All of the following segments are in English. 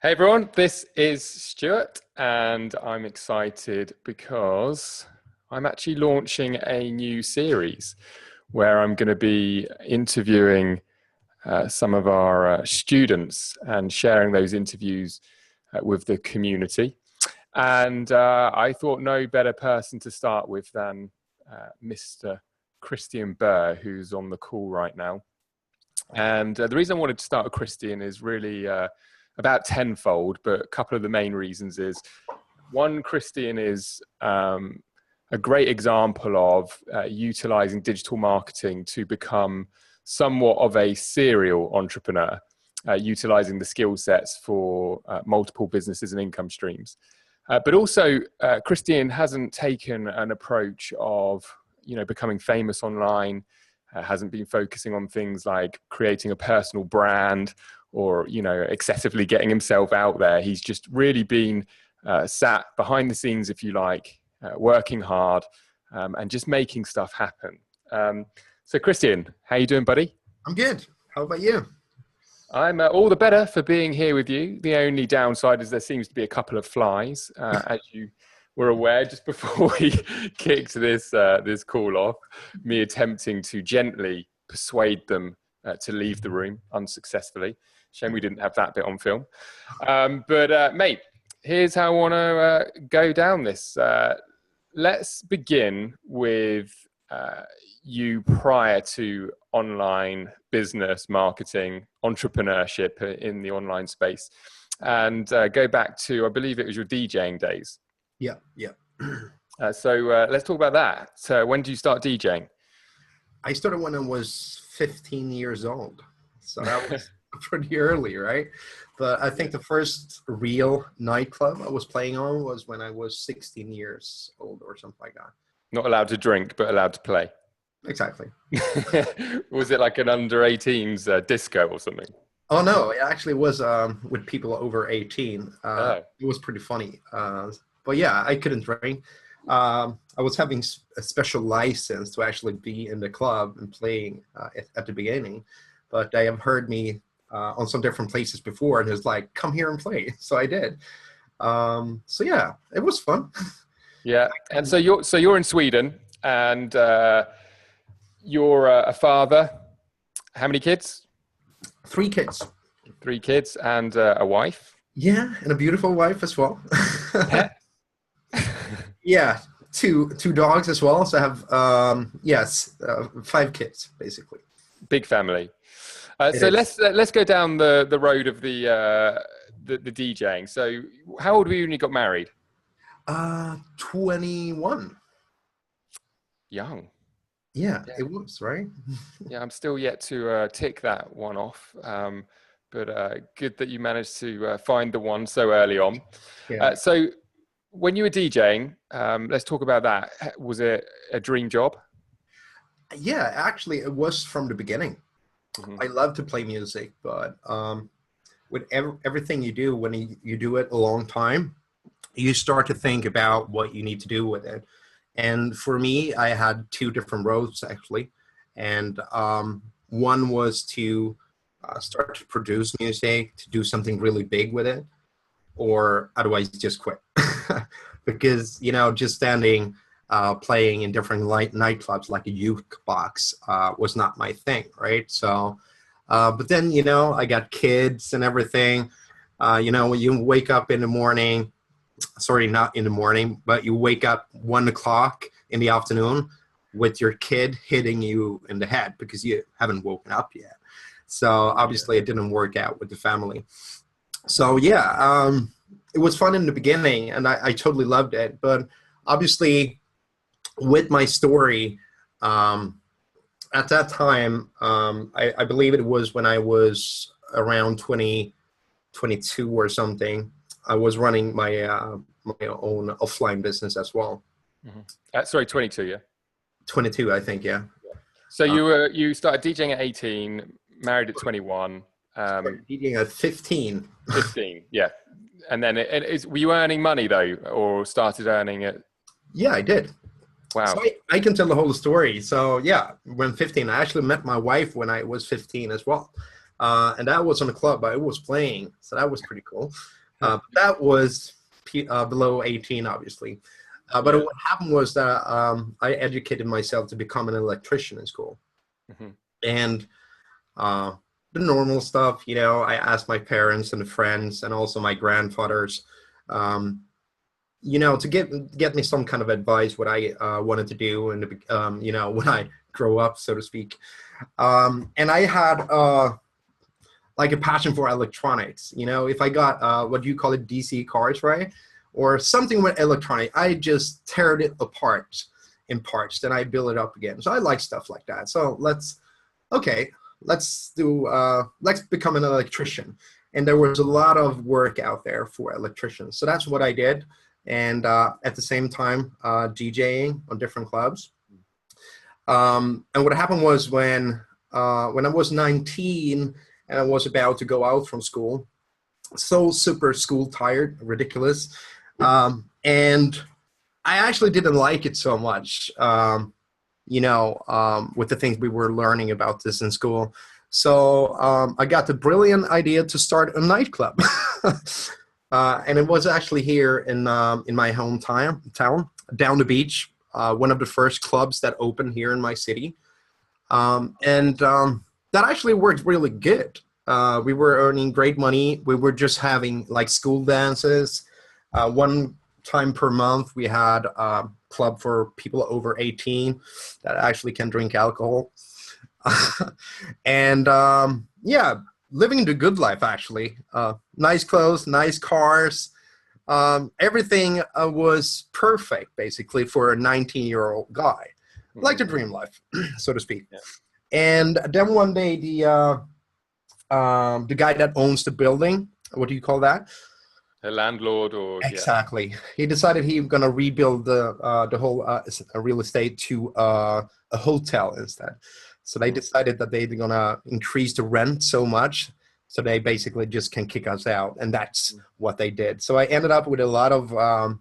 Hey everyone, this is Stuart and I'm excited because I'm actually launching a new series where I'm going to be interviewing some of our students and sharing those interviews with the community. And I thought no better person to start with than Mr. Christian Burr, who's on the call right now. And the reason I wanted to start with Christian is really about tenfold, but a couple of the main reasons is, one, Christian is a great example of utilizing digital marketing to become somewhat of a serial entrepreneur, utilizing the skill sets for multiple businesses and income streams. But also, Christian hasn't taken an approach of, becoming famous online, hasn't been focusing on things like creating a personal brand or, excessively getting himself out there. He's just really been sat behind the scenes, if you like, working hard and just making stuff happen. So Christian, how you doing, buddy? I'm good. How about you? I'm all the better for being here with you. The only downside is there seems to be a couple of flies, as you were aware just before we kicked this call off, me attempting to gently persuade them to leave the room unsuccessfully. Shame we didn't have that bit on film. But mate, here's how I want to go down this. Let's begin with you prior to online business, marketing, entrepreneurship in the online space, and go back to, I believe it was your DJing days. Yeah. So let's talk about that. So when did you start DJing? I started when I was 15 years old. So that was pretty early, right? But I think the first real nightclub I was playing on was when I was 16 years old or something like that. Not allowed to drink, but allowed to play. Exactly. Was it like an under 18s disco or something? Oh, no, it actually was with people over 18. It was pretty funny. But yeah, I couldn't drink. I was having a special license to actually be in the club and playing at the beginning. But they have heard me on some different places before, and it was like, come here and play. So I did. So yeah, it was fun. Yeah, and so you're in Sweden, and you're a father. How many kids? 3 kids. 3 kids and a wife. Yeah, and a beautiful wife as well. Pet? Yeah, two dogs as well. So I have 5 kids basically. Big family. So let's go down the road of the DJing. So how old were you when you got married? 21. Young. Yeah, it was, right? Yeah, I'm still yet to tick that one off. But good that you managed to find the one so early on. Yeah. So when you were DJing, let's talk about that. Was it a dream job? Yeah, actually, it was from the beginning. Mm-hmm. I love to play music, but with everything you do, when you do it a long time, you start to think about what you need to do with it. And for me, I had 2 different roads, actually. And one was to start to produce music, to do something really big with it, or otherwise just quit. Because, just standing, playing in different nightclubs like a youth box was not my thing, right? So, but then, I got kids and everything. When you wake up in the morning, sorry, not in the morning, but you wake up 1 o'clock in the afternoon with your kid hitting you in the head because you haven't woken up yet. So obviously it didn't work out with the family. So yeah, it was fun in the beginning and I totally loved it. But obviously with my story, at that time, I believe it was when I was around 22 or something, I was running my own offline business as well. Mm-hmm. Sorry, 22, yeah? 22, I think, yeah. So you started DJing at 18, married at 21. DJing at 15. 15, yeah. And then were you earning money though, or started earning it? Yeah, I did. Wow. So I can tell the whole story. So yeah, when 15, I actually met my wife when I was 15 as well. And that was on a club I was playing, so that was pretty cool. That was below 18, obviously. But what happened was that I educated myself to become an electrician in school. And the normal stuff, you know, I asked my parents and friends and also my grandfathers, you know, to get me some kind of advice what I wanted to do and, you know, when I grow up, so to speak. And I had like a passion for electronics. You know, if I got what you call it, DC cars, right? Or something with electronic, I just tear it apart in parts, then I build it up again. So I like stuff like that. So let's become an electrician. And there was a lot of work out there for electricians. So that's what I did. And at the same time, DJing on different clubs. And what happened was when I was 19 and I was about to go out from school, so super school tired, ridiculous. And I actually didn't like it so much, you know, with the things we were learning about this in school. So I got the brilliant idea to start a nightclub. And it was actually here in my hometown, down the beach, one of the first clubs that opened here in my city. And that actually worked really good. We were earning great money. We were just having like school dances. One time per month, we had a club for people over 18 that actually can drink alcohol. And yeah, living the good life, actually. Nice clothes, nice cars. Everything was perfect, basically, for a 19-year-old guy. Like the dream life, so to speak. Yeah. And then one day, the guy that owns the building, what do you call that? A landlord, or exactly. Yeah. He decided he was gonna rebuild the whole real estate to a hotel instead. So they decided that they're gonna increase the rent so much, so they basically just can kick us out, and that's what they did. So I ended up with a lot of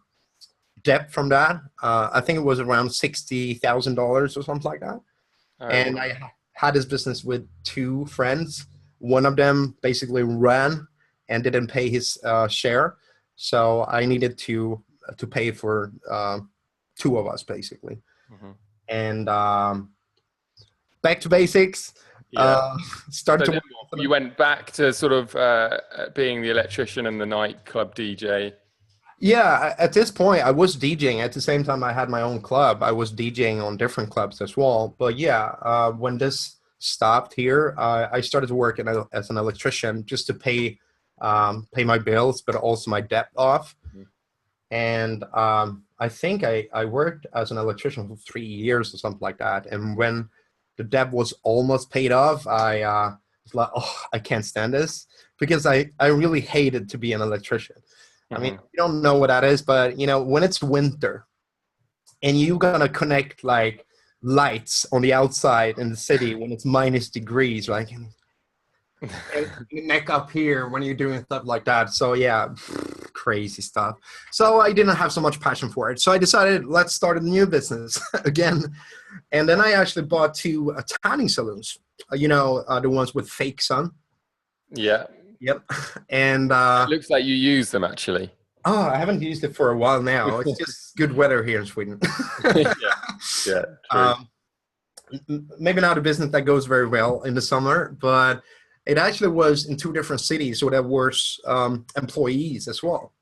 debt from that. I think it was around $60,000 or something like that. And I had this business with two friends. One of them basically ran and didn't pay his share, so I needed to pay for two of us, basically. And back to basics. Yeah. Started so to. You went back to sort of being the electrician and the nightclub DJ. Yeah, at this point, I was DJing. At the same time, I had my own club. I was DJing on different clubs as well. But yeah, when this stopped here, I started to work as an electrician just to pay my bills, but also my debt off. And I think I worked as an electrician for 3 years or something like that. And when the debt was almost paid off, I was like, oh, I can't stand this, because I really hated to be an electrician. I mean, you don't know what that is, but you know, when it's winter and you're gonna connect like lights on the outside in the city when it's -degrees, right? And neck up here when you're doing stuff like that. So yeah, crazy stuff. So I didn't have so much passion for it. So I decided, let's start a new business again. And then I actually bought two tanning saloons, you know, the ones with fake sun. Yeah. Yep. And it looks like you use them, actually. Oh, I haven't used it for a while now. It's just good weather here in Sweden. Yeah. True. Maybe not a business that goes very well in the summer, but it actually was in two different cities, so there was employees as well.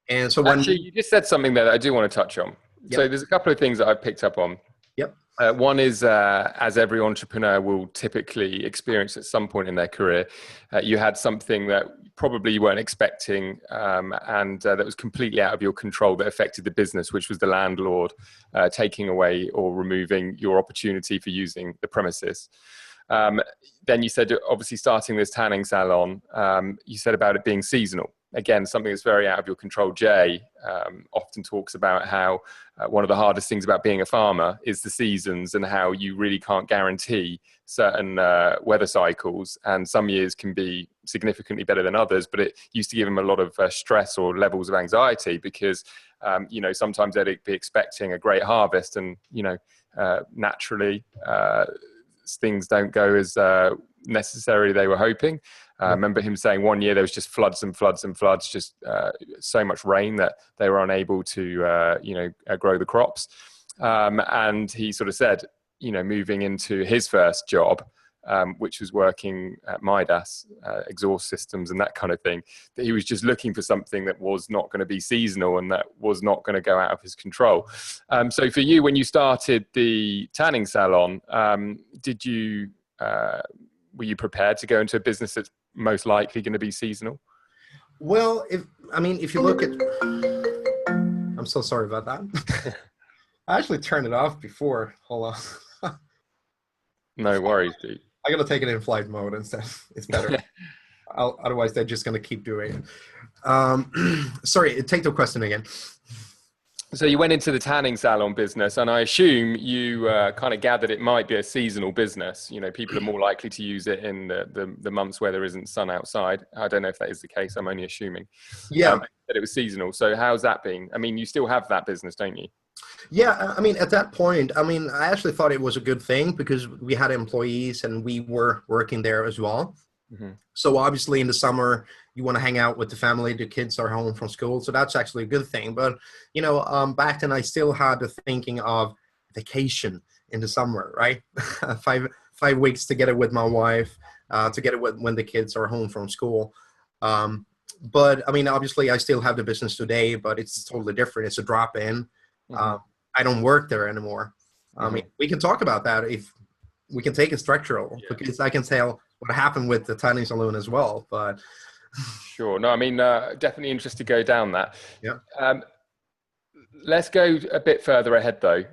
And so when you just said something there that I do want to touch on. Yep. So there's a couple of things that I've picked up on. Yep. One is, as every entrepreneur will typically experience at some point in their career, you had something that probably you weren't expecting, and that was completely out of your control, that affected the business, which was the landlord taking away or removing your opportunity for using the premises. Then you said, obviously, starting this tanning salon, you said about it being seasonal. Again, something that's very out of your control. Jay often talks about how one of the hardest things about being a farmer is the seasons, and how you really can't guarantee certain weather cycles, and some years can be significantly better than others. But it used to give him a lot of stress or levels of anxiety, because you know, sometimes they'd be expecting a great harvest, and you know, naturally things don't go as necessarily they were hoping. I remember him saying one year there was just floods and floods and floods, just so much rain that they were unable to, grow the crops. And he sort of said, moving into his first job, which was working at Midas, exhaust systems and that kind of thing, that he was just looking for something that was not going to be seasonal and that was not going to go out of his control. So for you, when you started the tanning salon, were you prepared to go into a business that's most likely going to be seasonal? Well, if you look at, I'm so sorry about that. I actually turned it off before. Hold on. No worries, dude. I gotta take it in flight mode instead. It's better. Otherwise, they're just gonna keep doing it. Sorry, take the question again. So you went into the tanning salon business, and I assume you kind of gathered it might be a seasonal business. People are more likely to use it in the months where there isn't sun outside. I don't know if that is the case. I'm only assuming. Yeah. That it was seasonal. So how's that been? I mean, you still have that business, don't you? Yeah, at that point, I actually thought it was a good thing because we had employees and we were working there as well. Mm-hmm. So obviously in the summer, you want to hang out with the family, the kids are home from school. So that's actually a good thing. But, back then I still had the thinking of vacation in the summer, right? 5 weeks together with my wife, together with when the kids are home from school. But obviously I still have the business today, but it's totally different. It's a drop in. Mm-hmm. I don't work there anymore. We can talk about that if we can take it structural, because I can tell what happened with the tanning salon as well. But sure, no, definitely interested to go down that. Yeah. Let's go a bit further ahead, though.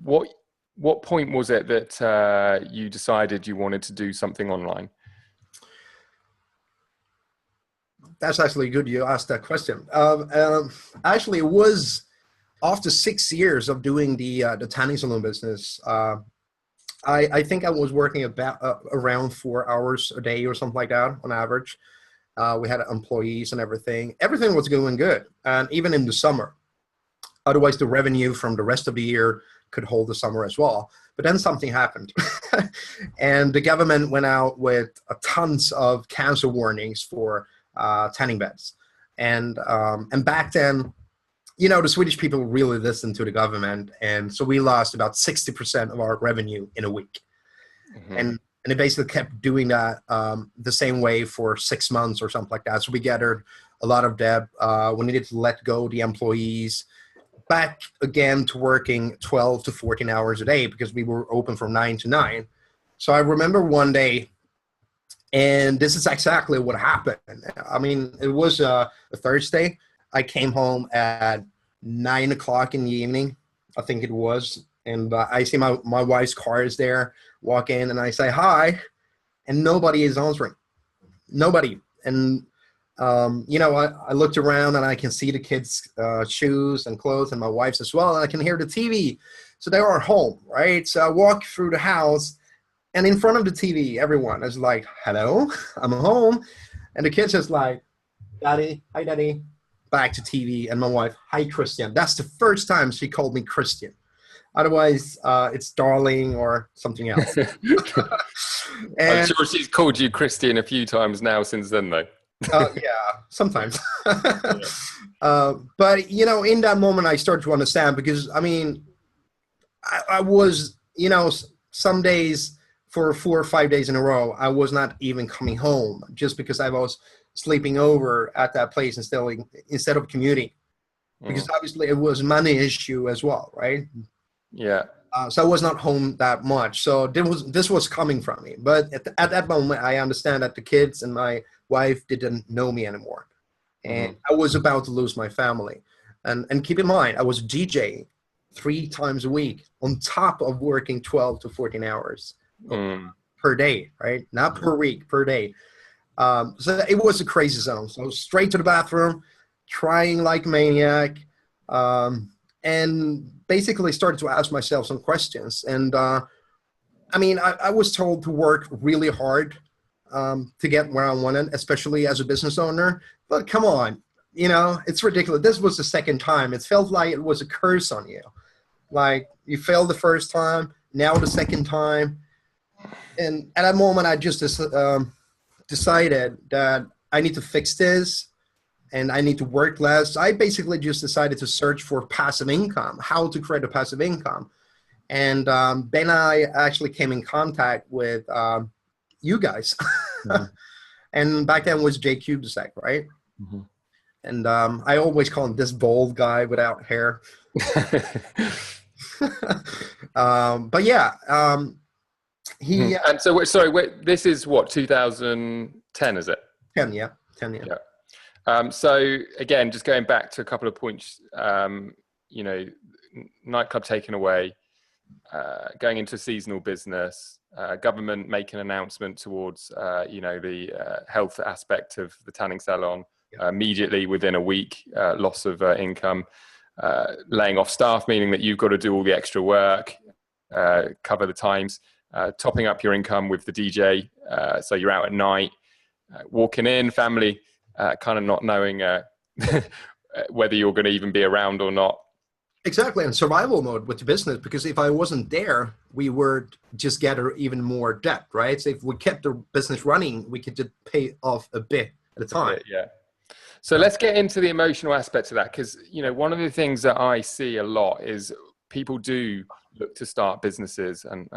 What point was it that you decided you wanted to do something online? That's actually good you asked that question. Actually, it was after 6 years of doing the tanning salon business. I think I was working about around 4 hours a day or something like that on average. We had employees and everything. Everything was going good, and even in the summer. Otherwise, the revenue from the rest of the year could hold the summer as well. But then something happened, and the government went out with tons of cancer warnings for tanning beds, and back then, the Swedish people really listened to the government, and so we lost about 60% of our revenue in a week. Mm-hmm. And it basically kept doing that the same way for 6 months or something like that. So we gathered a lot of debt. We needed to let go the employees back again to working 12 to 14 hours a day because we were open from 9 to 9. So I remember one day, and this is exactly what happened. It was a Thursday. I came home at 9 o'clock in the evening, I think it was, and I see my wife's car is there, walk in, and I say, hi, and nobody is answering. Nobody. And, I looked around, and I can see the kids' shoes and clothes, and my wife's as well, and I can hear the TV. So they are home, right? So I walk through the house, and in front of the TV, everyone is like, hello, I'm home. And the kids is like, Daddy, hi, Daddy. Back to TV, and my wife, hi, Christian. That's the first time she called me Christian. Otherwise, it's darling or something else. I'm sure she's called you Christian a few times now since then, though. Yeah, sometimes. But, in that moment, I started to understand because, I was, some days for 4 or 5 days in a row, I was not even coming home just because I was sleeping over at that place instead of commuting, because obviously it was a money issue as well, right? Yeah. So I was not home that much. So this was coming from me. But at that moment, I understand that the kids and my wife didn't know me anymore, and I was about to lose my family. And keep in mind, I was DJing 3 times a week on top of working 12 to 14 hours per day, right? Not per week, per day. So it was a crazy zone. So straight to the bathroom, crying like a maniac, and basically started to ask myself some questions. And I was told to work really hard to get where I wanted, especially as a business owner. But come on, it's ridiculous. This was the second time. It felt like it was a curse on you. Like, you failed the first time, now the second time. And at that moment, I just decided that I need to fix this and I need to work less. I basically just decided to search for passive income, how to create a passive income. And then I actually came in contact with you guys. Mm-hmm. And back then was Jay Cubesec, right? Mm-hmm. And I always call him this bald guy without hair. But yeah, he. And so, sorry, wait, this is what, 2010, is it? 10, yeah. 10, yeah. So again, just going back to a couple of points, you know, nightclub taken away, going into seasonal business, government making an announcement towards, you know, the health aspect of the tanning salon, immediately within a week, loss of income, laying off staff, meaning that you've got to do all the extra work, cover the times, topping up your income with the DJ. So you're out at night, walking in, family kind of not knowing whether you're going to even be around or not. Exactly, in survival mode with the business, because if I wasn't there, we would just gather even more debt, right? So if we kept the business running, we could just pay off a bit at a time. Yeah. So let's get into the emotional aspect of that, because, you know, one of the things that I see a lot is people do look to start businesses, and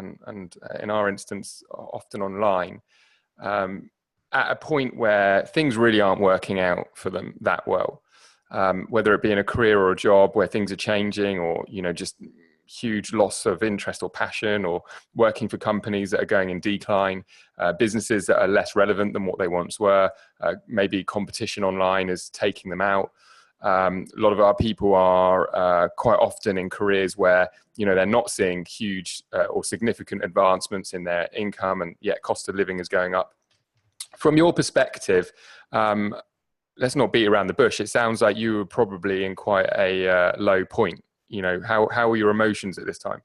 in our instance, often online, at a point where things really aren't working out for them that well. Whether it be in a career or a job where things are changing, or, you know, just huge loss of interest or passion, or working for companies that are going in decline, businesses that are less relevant than what they once were, maybe competition online is taking them out. A lot of our people are quite often in careers where, you know, they're not seeing huge or significant advancements in their income, and yet cost of living is going up. From your perspective, let's not beat around the bush. It sounds like you were probably in quite a low point. You know, how were your emotions at this time?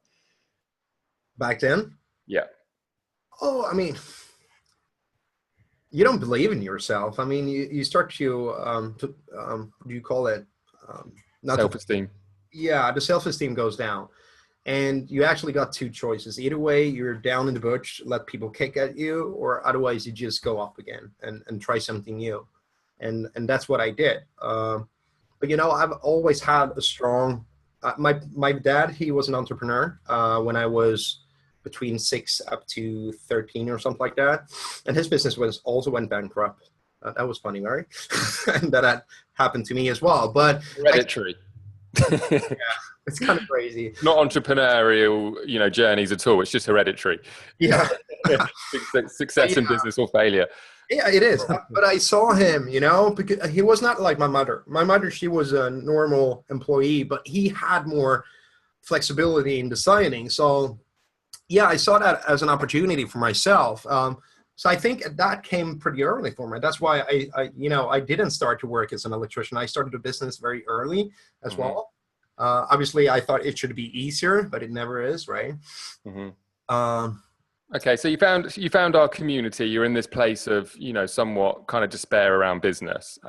Back then? Yeah. Oh, I mean, you don't believe in yourself. I mean, you start to what do you call it? Self-esteem. Yeah, the self-esteem goes down. And you actually got two choices. Either way, you're down in the bush, let people kick at you, or otherwise you just go up again and try something new. And that's what I did. But, you know, I've always had a strong, my dad, he was an entrepreneur when I was between 6 up to 13 or something like that. And his business also went bankrupt. That was funny, right? And that happened to me as well. But hereditary. Yeah, it's kind of crazy. Not entrepreneurial, you know, journeys at all. It's just hereditary. Yeah. Success in business or failure. Yeah, it is. But I saw him, you know, because he was not like my mother. My mother, she was a normal employee, but he had more flexibility in deciding. So, yeah, I saw that as an opportunity for myself. So I think that came pretty early for me. That's why I didn't start to work as an electrician. I started a business very early as well. Obviously, I thought it should be easier, but it never is, right? Okay, so you found our community. You're in this place of, you know, somewhat kind of despair around business.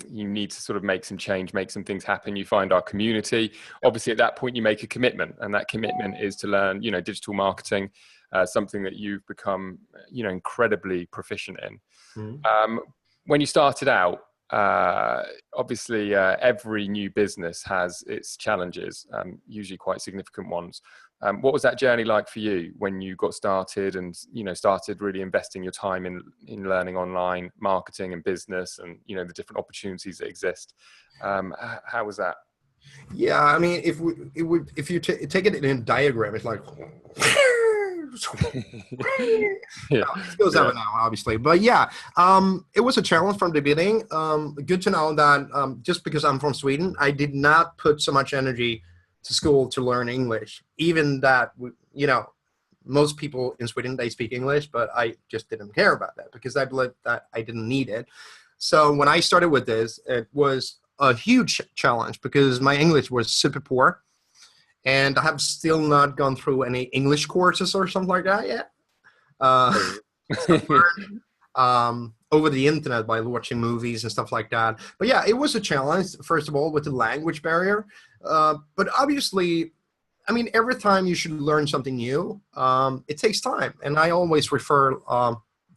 You need to sort of make some change, make some things happen. You find our community. Obviously, at that point, you make a commitment, and that commitment is to learn, you know, digital marketing, something that you've become, you know, incredibly proficient in. When you started out, obviously, every new business has its challenges, usually quite significant ones. What was that journey like for you when you got started and, you know, started really investing your time in learning online marketing and business, and, you know, the different opportunities that exist? How was that? Yeah, I mean, if you take it in a diagram, it's like it goes up and down, obviously. But yeah, it was a challenge from the beginning. Good to know that just because I'm from Sweden, I did not put so much energy to school to learn English. Even that, you know, most people in Sweden, they speak English, but I just didn't care about that because I believed that I didn't need it. So when I started with this, it was a huge challenge because my English was super poor. And I have still not gone through any English courses or something like that yet. Over the internet by watching movies and stuff like that. But yeah, it was a challenge, first of all, with the language barrier. But obviously, I mean, every time you should learn something new, it takes time. And I always refer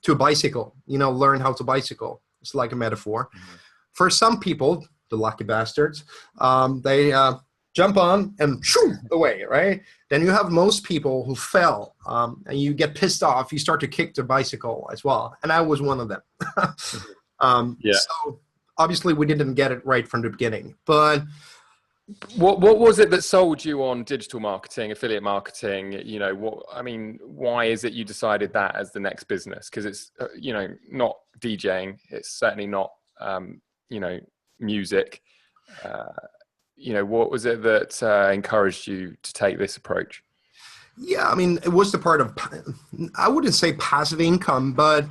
to a bicycle, learn how to bicycle. It's like a metaphor. Mm-hmm. For some people, the lucky bastards, they jump on and shoo away, right? Then you have most people who fell and you get pissed off. You start to kick the bicycle as well. And I was one of them. So obviously we didn't get it right from the beginning. But what was it that sold you on digital marketing, affiliate marketing? Why is it you decided that as the next business? Because it's, not DJing. It's certainly not, music. What was it that encouraged you to take this approach? Yeah, I mean, it was the part of, I wouldn't say passive income, but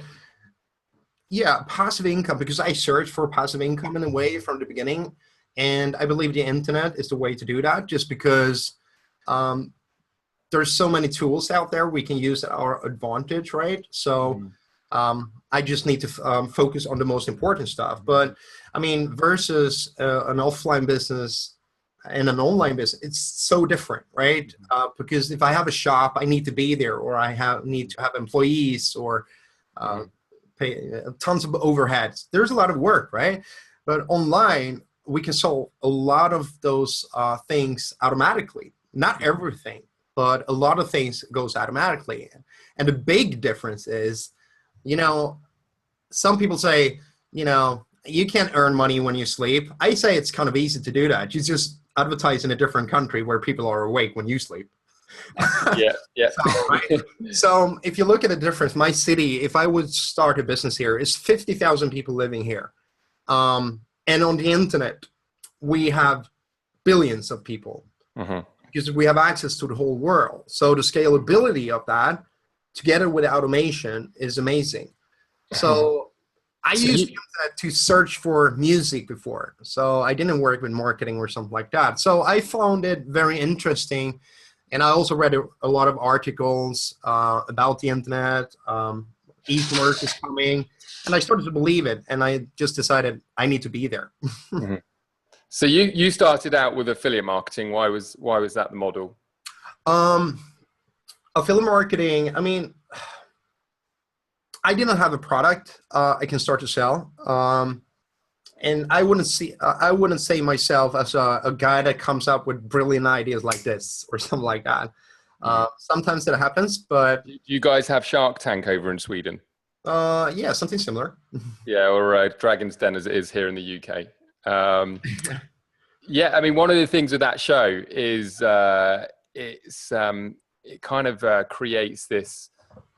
yeah, passive income, because I searched for passive income in a way from the beginning. And I believe the internet is the way to do that, just because there's so many tools out there we can use at our advantage, right? So I just need to focus on the most important stuff. But I mean, versus an offline business and an online business, it's so different, right? Because if I have a shop, I need to be there, or need to have employees, or pay tons of overheads. There's a lot of work, right? But online, we can solve a lot of those things automatically. Not everything, but a lot of things goes automatically. And the big difference is, some people say, you can't earn money when you sleep. I say it's kind of easy to do that. You just advertise in a different country where people are awake when you sleep. Yeah. So if you look at the difference, my city, if I would start a business here, is 50,000 people living here. And on the internet, we have billions of people because we have access to the whole world. So the scalability of that, together with automation, is amazing. So I used the internet to search for music before. So I didn't work with marketing or something like that. So I found it very interesting. And I also read a lot of articles about the internet. E-commerce is coming. And I started to believe it, and I just decided I need to be there. So you started out with affiliate marketing. Why was that the model? Affiliate marketing, I mean, I didn't have a product I can start to sell. And I wouldn't say myself as a guy that comes up with brilliant ideas like this or something like that. Sometimes that happens, but... Do you guys have Shark Tank over in Sweden? Yeah, something similar. Yeah, or Dragon's Den as it is here in the UK. Yeah, I mean, one of the things with that show is it kind of creates this,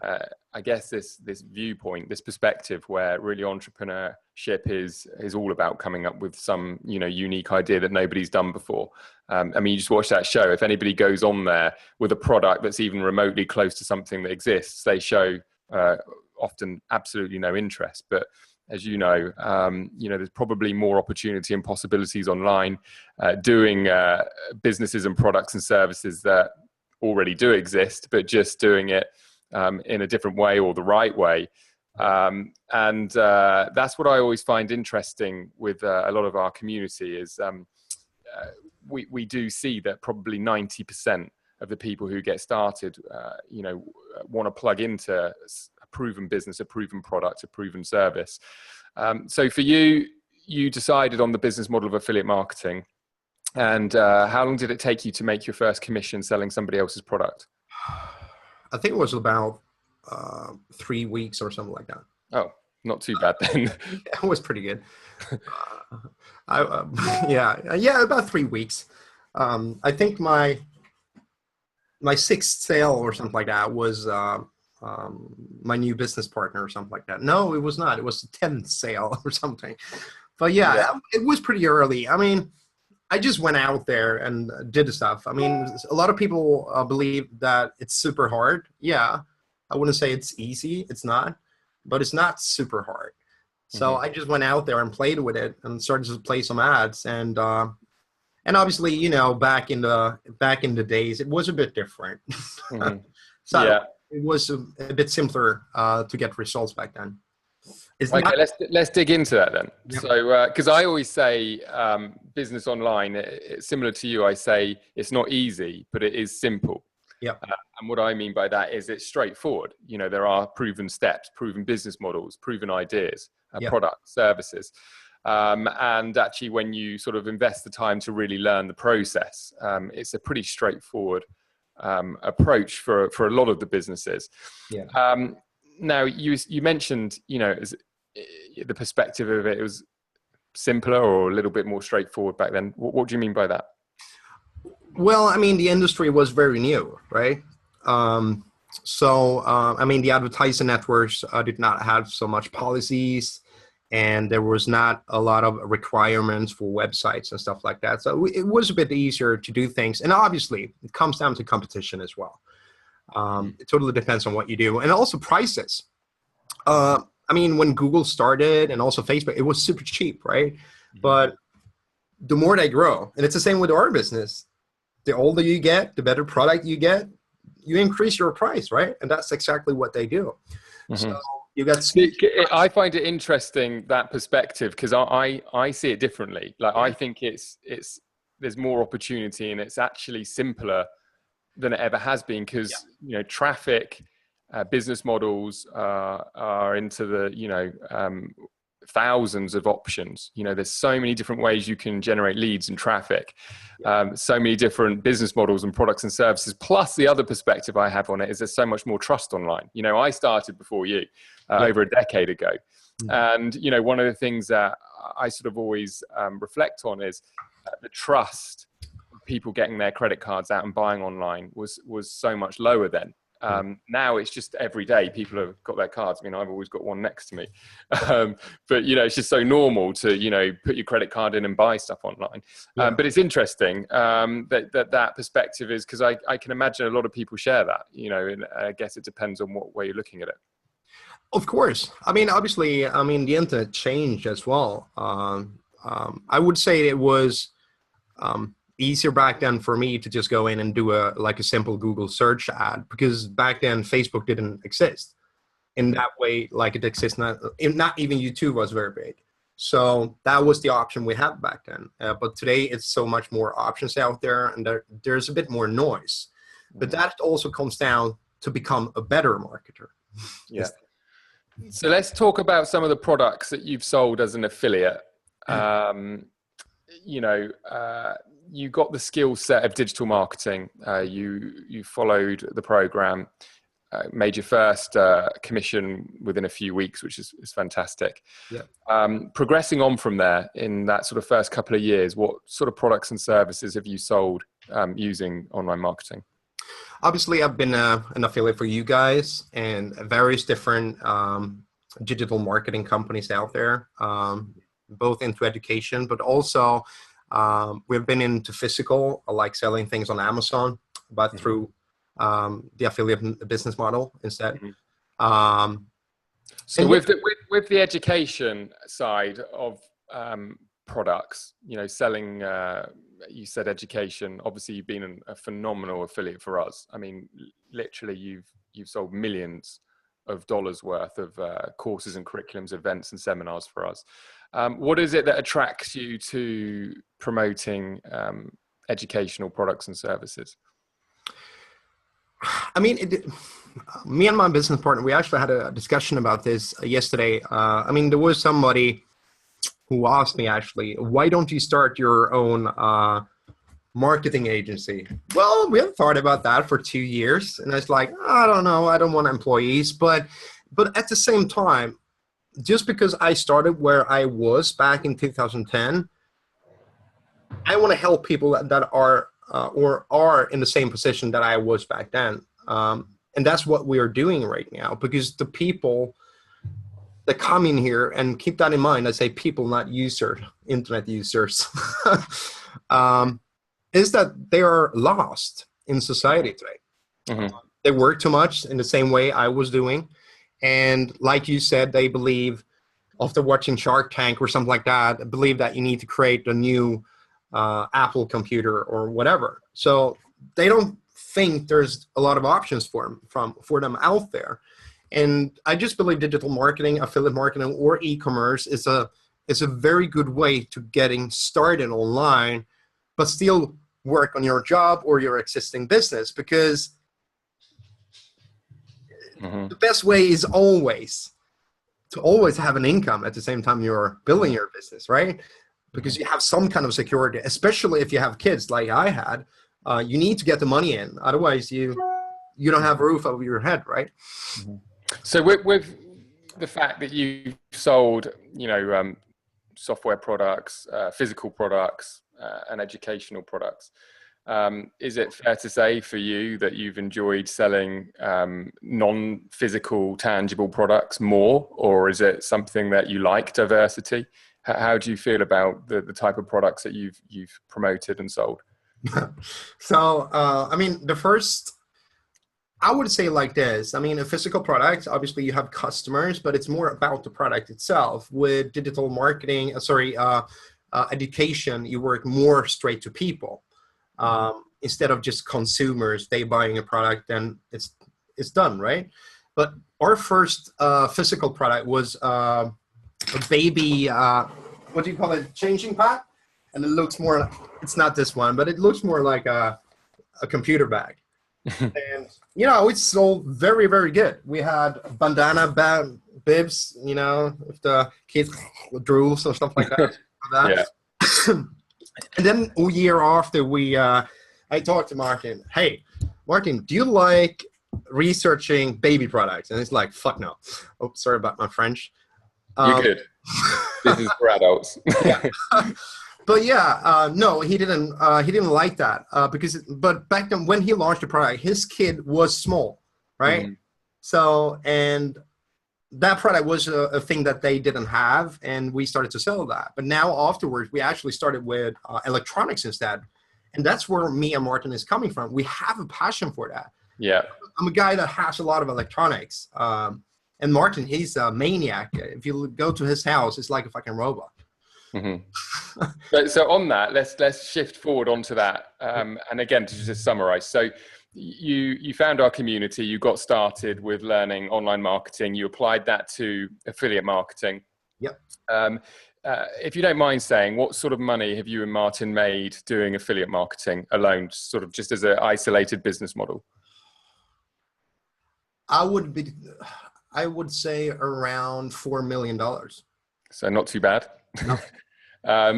I guess, this viewpoint, this perspective where really entrepreneurship is all about coming up with some unique idea that nobody's done before. I mean, you just watch that show. If anybody goes on there with a product that's even remotely close to something that exists, they show often absolutely no interest. But as there's probably more opportunity and possibilities online doing businesses and products and services that already do exist, but just doing it in a different way or the right way. And that's what I always find interesting with a lot of our community is we do see that probably 90% of the people who get started, want to plug into a proven business, a proven product, a proven service. So for you decided on the business model of affiliate marketing. And how long did it take you to make your first commission selling somebody else's product? I think it was about 3 weeks or something like that. Oh, not too bad then. It was pretty good. About 3 weeks. I think my sixth sale or something like that was my new business partner or something like that. No, it was not. It was the 10th sale or something. But yeah, it was pretty early. I mean, I just went out there and did the stuff. I mean, a lot of people believe that it's super hard. Yeah, I wouldn't say it's easy. It's not, but it's not super hard. So I just went out there and played with it and started to play some ads. And obviously, back in the days, it was a bit different. So it was a bit simpler to get results back then. It's Okay, not. let's dig into that then. Yeah. So, because I always say business online, similar to you, I say it's not easy, but it is simple. Yeah. And what I mean by that is it's straightforward. You know, there are proven steps, proven business models, proven ideas, Yeah. products, services. And actually, when you sort of invest the time to really learn the process, it's a pretty straightforward approach for a lot of the businesses. Yeah. Now, you mentioned, you know, the perspective of it was simpler or a little bit more straightforward back then. What do you mean by that? Well, I mean, the industry was very new, right? I mean, the advertising networks did not have so much policies, and there was not a lot of requirements for websites and stuff like that. So it was a bit easier to do things. And obviously, it comes down to competition as well. It totally depends on what you do. And also prices. I mean, when Google started and also Facebook, it was super cheap, right? But the more they grow, and it's the same with our business, the older you get, the better product you get, you increase your price, right? And that's exactly what they do. So you got. I find it interesting, that perspective, because I see it differently. Like, I think there's more opportunity, and it's actually simpler than it ever has been, because you know, traffic, business models are into the, you know, thousands of options. You know, there's so many different ways you can generate leads and traffic, so many different business models and products and services. Plus, the other perspective I have on it is there's so much more trust online. You know, I started before you over a decade ago. And, you know, one of the things that I sort of always reflect on is the trust of people getting their credit cards out and buying online was so much lower then. Now it's just every day people have got their cards. I mean, I've always got one next to me, but you know, it's just so normal to, you know, put your credit card in and buy stuff online. But it's interesting that perspective is, because I can imagine a lot of people share that, you know, and I guess it depends on what way you're looking at it. Of course. I mean, obviously, I mean, the internet changed as well. I would say it was easier back then for me to just go in and do a simple Google search ad, because back then Facebook didn't exist in that way like it exists now. Not even YouTube was very big. So that was the option we had back then. But today it's so much more options out there, and there's a bit more noise. But that also comes down to become a better marketer. Yeah. So let's talk about some of the products that you've sold as an affiliate. You know, you got the skill set of digital marketing. You followed the program, made your first commission within a few weeks, which is fantastic. Yeah. Progressing on from there, in that sort of first couple of years, what sort of products and services have you sold using online marketing? Obviously, I've been an affiliate for you guys and various different digital marketing companies out there, both into education, but also we've been into physical, like selling things on Amazon, but through the affiliate business model instead. So with the education side of products, you know, selling, you said education, obviously you've been a phenomenal affiliate for us. I mean, literally you've sold millions of dollars worth of courses and curriculums, events and seminars for us. What is it that attracts you to promoting educational products and services? I mean, me and my business partner, we actually had a discussion about this yesterday. I mean, there was somebody who asked me, actually, why don't you start your own marketing agency? Well, we have thought about that for 2 years. And I was like, I don't know, I don't want employees. But at the same time, just because I started where I was back in 2010, I want to help people that are or are in the same position that I was back then. And that's what we are doing right now, because the people that come in here, and keep that in mind, I say people, not users, internet users, is that they are lost in society today. They work too much in the same way I was doing. And like you said, they believe, after watching Shark Tank or something like that, believe that you need to create a new Apple computer or whatever. So they don't think there's a lot of options for them out there. And I just believe digital marketing, affiliate marketing, or e-commerce is a very good way to getting started online, but still work on your job or your existing business, because the best way is always to always have an income at the same time you're building your business, right? Because you have some kind of security, especially if you have kids like I had. You need to get the money in, otherwise you don't have a roof over your head, right? So with the fact that you've sold, software products, physical products, and educational products, is it fair to say for you that you've enjoyed selling non-physical, tangible products more, or is it something that you like, diversity? How do you feel about the type of products that you've promoted and sold? So, I would say like this. I mean, a physical product, obviously you have customers, but it's more about the product itself. With digital marketing, education, you work more straight to people. Instead of just consumers, they buying a product, then it's done, right? But our first physical product was a baby, what do you call it, changing pad? And it looks more, it's not this one, but it looks more like a computer bag. And, it sold very, very good. We had bandana bibs, if the kids drools or stuff like that. Yeah. And then a year after, I talked to Martin. Hey, Martin, do you like researching baby products? And he's like, fuck no. Oh, sorry about my French. You're good. This is for adults. Yeah. But no, he didn't like that but back then when he launched the product, his kid was small, right? Mm-hmm. So, and that product was a thing that they didn't have, and we started to sell that. But now afterwards, we actually started with electronics instead. And that's where me and Martin is coming from. We have a passion for that. Yeah. I'm a guy that has a lot of electronics. And Martin, he's a maniac. If you go to his house, it's like a fucking robot. Mm-hmm. So on that, let's shift forward onto that. And again, to just summarize. So you found our community, you got started with learning online marketing, you applied that to affiliate marketing. Yep. If you don't mind saying, what sort of money have you and Martin made doing affiliate marketing alone, sort of just as an isolated business model? I would say around $4 million. So not too bad. No.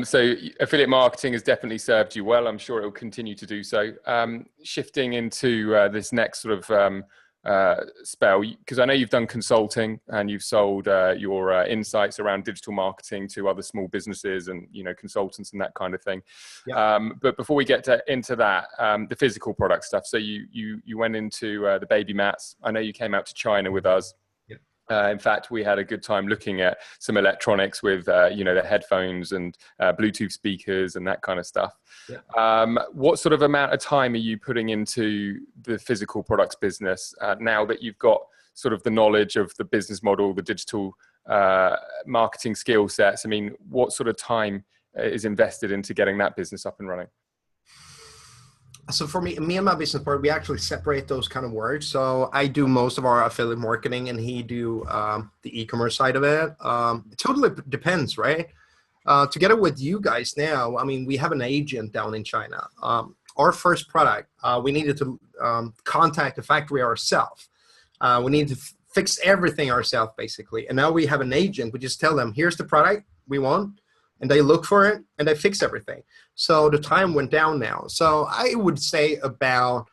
So affiliate marketing has definitely served you well. I'm sure it will continue to do so. Shifting into this next sort of spell, because I know you've done consulting and you've sold your insights around digital marketing to other small businesses and consultants and that kind of thing. Yeah. But before we get into that, the physical product stuff. So you went into the baby mats. I know you came out to China with us. In fact, we had a good time looking at some electronics with, the headphones and Bluetooth speakers and that kind of stuff. Yeah. What sort of amount of time are you putting into the physical products business now that you've got sort of the knowledge of the business model, the digital marketing skill sets? I mean, what sort of time is invested into getting that business up and running? So for me and my business partner, we actually separate those kind of works. So I do most of our affiliate marketing and he do the e-commerce side of it. It totally depends, right? Together with you guys now, I mean, we have an agent down in China. Our first product, we needed to contact the factory ourselves. We needed to fix everything ourselves, basically. And now we have an agent. We just tell them, here's the product we want. And they look for it and they fix everything. So the time went down now. So I would say about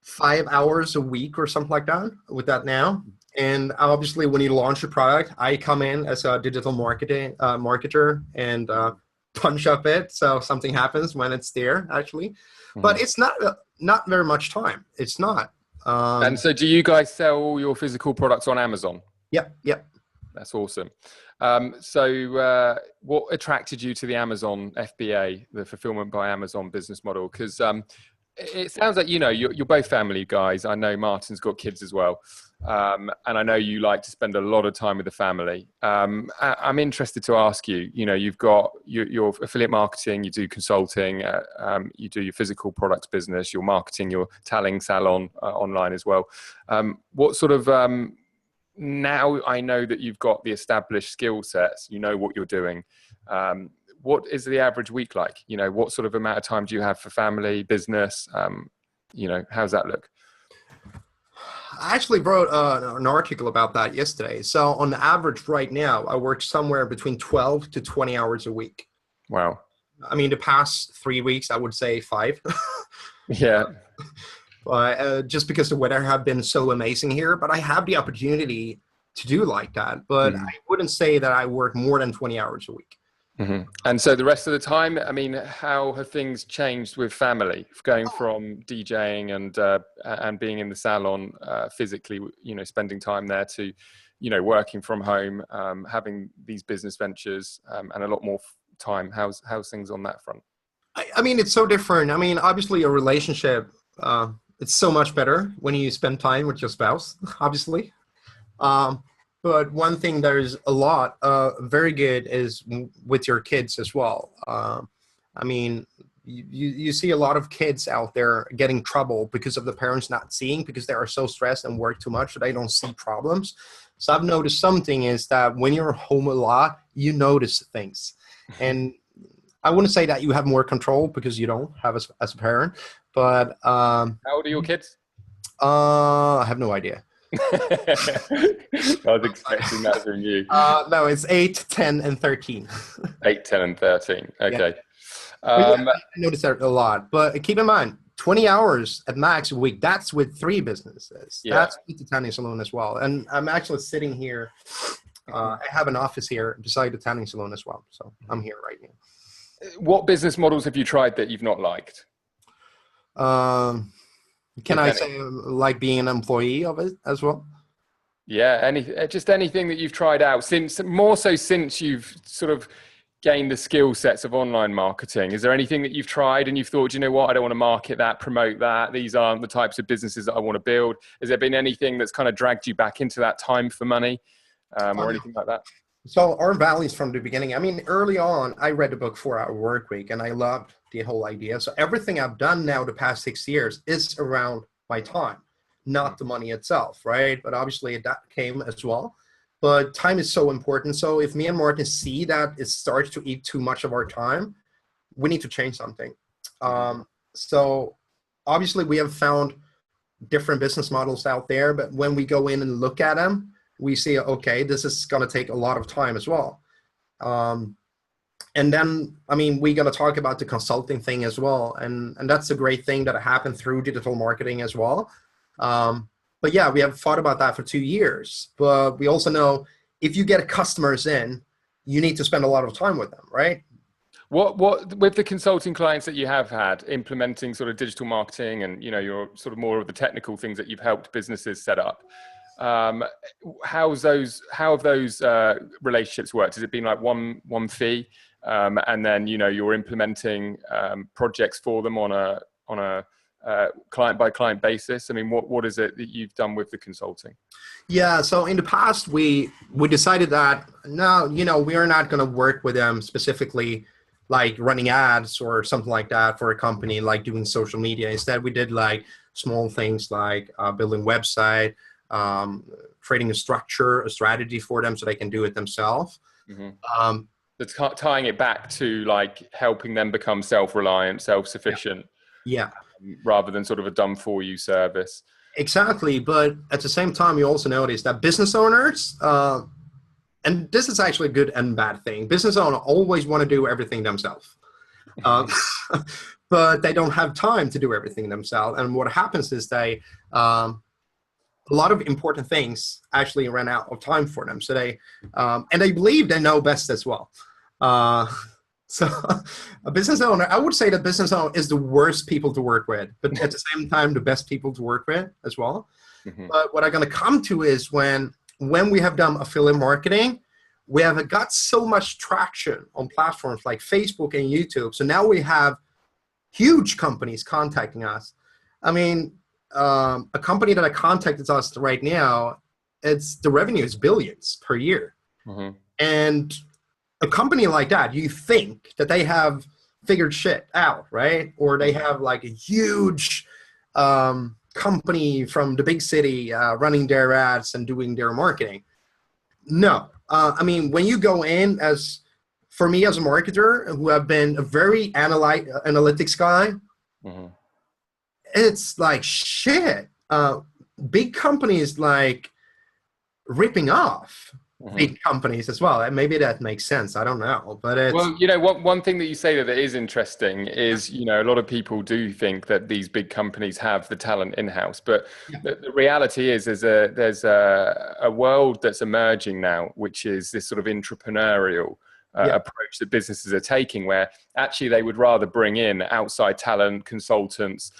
5 hours a week or something like that with that now. And obviously when you launch a product, I come in as a digital marketer and punch up it. So something happens when it's there actually, but it's not very much time. It's not. And so do you guys sell all your physical products on Amazon? Yep. That's awesome. So what attracted you to the Amazon FBA, the Fulfillment by Amazon business model? Because it sounds like, you're both family guys. I know Martin's got kids as well. And I know you like to spend a lot of time with the family. I'm interested to ask you, you've got your affiliate marketing, you do consulting, you do your physical products business, you're marketing your tallying salon online as well. What sort of, now I know that you've got the established skill sets, you know what you're doing. What is the average week like? What sort of amount of time do you have for family, business? How's that look? I actually wrote an article about that yesterday. So on average right now, I work somewhere between 12 to 20 hours a week. Wow. I mean, the past 3 weeks, I would say 5. Yeah. Just because the weather have been so amazing here, but I have the opportunity to do like that. But I wouldn't say that I work more than 20 hours a week. Mm-hmm. And so the rest of the time, I mean, how have things changed with family, going from DJing and being in the salon physically, spending time there, to, working from home, having these business ventures and a lot more time? How's things on that front? I mean, it's so different. I mean, obviously a relationship, it's so much better when you spend time with your spouse, obviously. But one thing that is a lot very good is with your kids as well. I mean, you see a lot of kids out there getting trouble because of the parents not seeing, because they are so stressed and work too much that they don't see problems. So I've noticed something is that when you're home a lot, you notice things. And I wouldn't say that you have more control, because you don't have as a parent. But how old are your kids? I have no idea. I was expecting that from you. No, it's 8, 10, and 13. 8, 10, and 13. Okay. Yeah. I noticed that a lot. But keep in mind, 20 hours at max a week, that's with 3 businesses. Yeah. That's with the tanning salon as well. And I'm actually sitting here. I have an office here beside the tanning salon as well. So I'm here right now. What business models have you tried that you've not liked? Can I say like being an employee of it as well? Yeah, just anything that you've tried out since you've sort of gained the skill sets of online marketing. Is there anything that you've tried and you've thought, you know what, I don't want to market that, promote that, these aren't the types of businesses that I want to build? Has there been anything that's kind of dragged you back into that time for money or anything like that? So our values from the beginning, I mean, early on, I read the book 4 Hour Work Week, and I loved the whole idea. So everything I've done now the past 6 years is around my time, not the money itself, right? But obviously that came as well. But time is so important. So if me and Martin see that it starts to eat too much of our time, we need to change something. So obviously we have found different business models out there, but when we go in and look at them, we see, okay, this is going to take a lot of time as well. And then, I mean, we're going to talk about the consulting thing as well. And that's a great thing that happened through digital marketing as well. But yeah, we have thought about that for 2 years. But we also know if you get customers in, you need to spend a lot of time with them, right? What with the consulting clients that you have had implementing sort of digital marketing and, you're sort of more of the technical things that you've helped businesses set up. How have those relationships worked? Has it been like one fee, and then you're implementing projects for them on a client by client basis? I mean, what is it that you've done with the consulting? Yeah, so in the past we decided that no, we are not going to work with them specifically, like running ads or something like that for a company, like doing social media. Instead, we did like small things like building website. Creating a strategy for them so they can do it themselves. Mm-hmm. That's tying it back to like helping them become self-reliant, self-sufficient. Yeah. Rather than sort of a done for you service. Exactly. But at the same time, you also notice that business owners, and this is actually a good and bad thing. Business owners always want to do everything themselves. But they don't have time to do everything themselves. And what happens is a lot of important things actually ran out of time for them. So they believe they know best as well. So a business owner, I would say that business owner is the worst people to work with, but at the same time, the best people to work with as well. Mm-hmm. But what I'm going to come to is when we have done affiliate marketing, we have got so much traction on platforms like Facebook and YouTube. So now we have huge companies contacting us. I mean, a company that I contacted us right now, the revenue is billions per year. Mm-hmm. And a company like that, you think that they have figured shit out, right? Or they have like a huge company from the big city running their ads and doing their marketing. No. I mean, when you go in for me as a marketer who have been a very analytics guy, Mm-hmm. it's like shit. Big companies like ripping off big companies as well. And maybe that makes sense. I don't know, but Well, you know, one thing that you say that is interesting is, you know, a lot of people do think that these big companies have the talent in-house, but the reality is there's a world that's emerging now, which is this sort of intrapreneurial approach that businesses are taking, where actually they would rather bring in outside talent, consultants,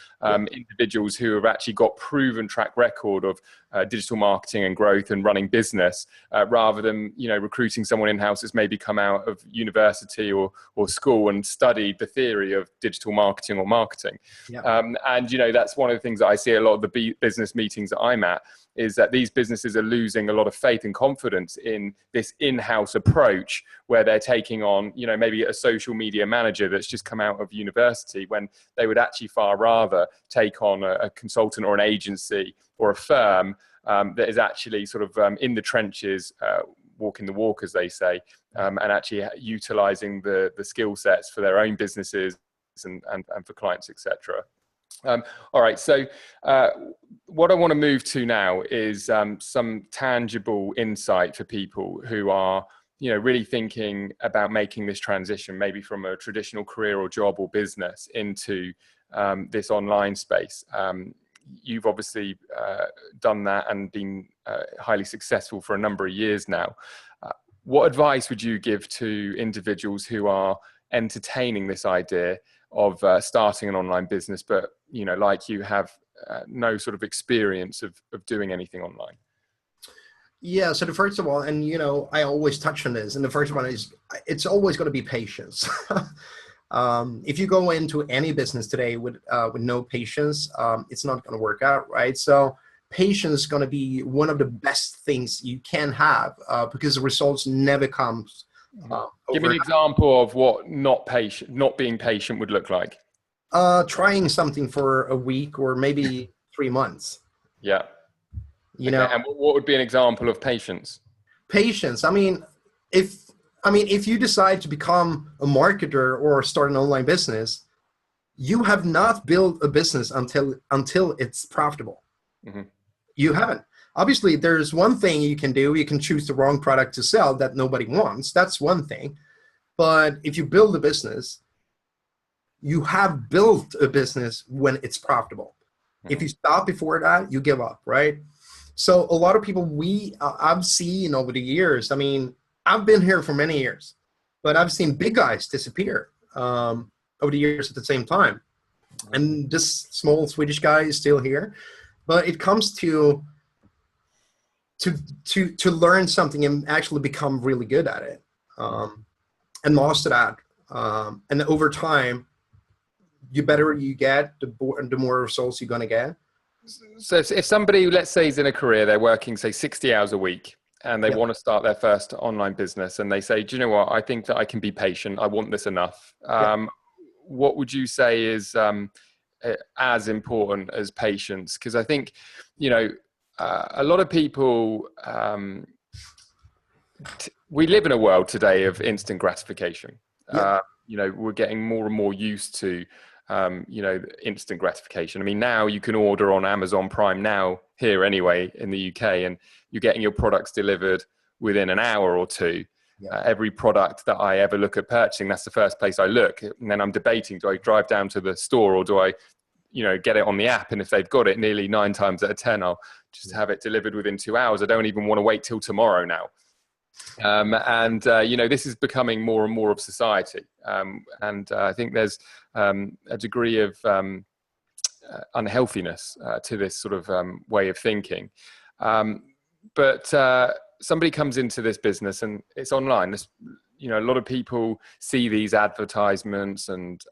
individuals who have actually got proven track record of digital marketing and growth and running business, rather than, you know, recruiting someone in-house that's maybe come out of university or school and studied the theory of digital marketing or marketing. And, you know, that's one of the things that I see a lot of the business meetings that I'm at, is that these businesses are losing a lot of faith and confidence in this in-house approach, where they're taking on, you know, maybe a social media manager that's just come out of university, when they would actually far rather take on a consultant or an agency or a firm that is actually sort of in the trenches, walking the walk, as they say, and actually utilizing the skill sets for their own businesses and for clients, etc. All right, so what I want to move to now is some tangible insight for people who are, you know, really thinking about making this transition, maybe from a traditional career or job or business into this online space. You've obviously done that and been highly successful for a number of years now. What advice would you give to individuals who are entertaining this idea of starting an online business, but, you know, like you, have no sort of experience of doing anything online? Yeah, so the first of all, and, you know, I always touch on this, and the first one is, it's always going to be patience. If you go into any business today with no patience, it's not going to work out, right? So patience is going to be one of the best things you can have, because the results never comes. Give me an example of what not being patient would look like. Trying something for a week or maybe 3 months. Yeah. You know, and what would be an example of patience? Patience. I mean, if you decide to become a marketer or start an online business, you have not built a business until it's profitable. Mm-hmm. You haven't. Obviously, there's one thing you can do. You can choose the wrong product to sell that nobody wants. That's one thing. But if you build a business, you have built a business when it's profitable. Mm-hmm. If you stop before that, you give up, right? So a lot of people I've seen over the years, I mean, I've been here for many years, but I've seen big guys disappear over the years at the same time. And this small Swedish guy is still here. But it comes to learn something and actually become really good at it, and master that. And over time, the better you get, the more results you're going to get. So if somebody, let's say, is in a career, they're working, say, 60 hours a week, and they want to start their first online business, and they say, do you know what, I think that I can be patient. I want this enough. What would you say is as important as patience? Because I think, you know, a lot of people, we live in a world today of instant gratification. You know, we're getting more and more used to you know, instant gratification. I mean, now you can order on Amazon Prime now, here anyway, in the UK, and you're getting your products delivered within an hour or two. Every product that I ever look at purchasing, that's the first place I look. And then I'm debating, do I drive down to the store, or do I, you know, get it on the app? And if they've got it, nearly 9 times out of 10, I'll just have it delivered within 2 hours. I don't even want to wait till tomorrow now. You know, this is becoming more and more of society. I think there's a degree of unhealthiness to this sort of way of thinking. But somebody comes into this business and it's online. you know, a lot of people see these advertisements and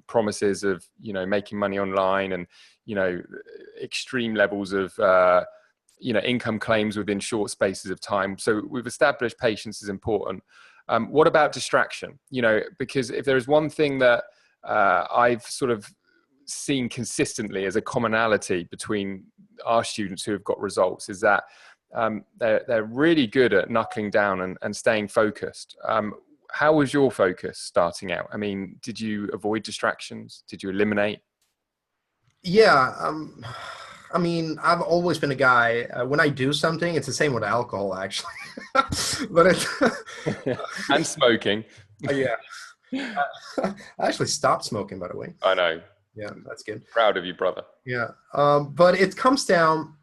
promises of, you know, making money online and, you know, extreme levels of, you know, income claims within short spaces of time. So we've established patience is important. What about distraction? You know, because if there is one thing that I've sort of seen consistently as a commonality between our students who have got results is that they're really good at knuckling down and staying focused. How was your focus starting out? I mean, did you avoid distractions? Did you eliminate? Yeah, I mean, I've always been a guy, when I do something, it's the same with alcohol, actually. But And smoking. yeah. I actually stopped smoking, by the way. I know. Yeah, that's good. Proud of you, brother. Yeah. But it comes down,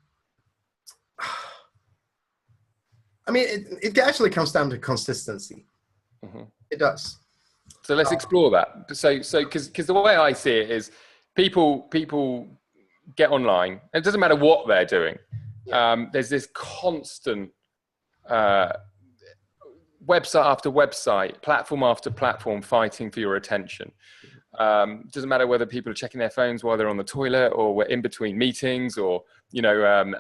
I mean, it actually comes down to consistency. Mm-hmm. It does. So let's explore that. So because the way I see it is people get online. It doesn't matter what they're doing. Yeah. There's this constant website after website, platform after platform fighting for your attention. Doesn't matter whether people are checking their phones while they're on the toilet or we're in between meetings or, you know,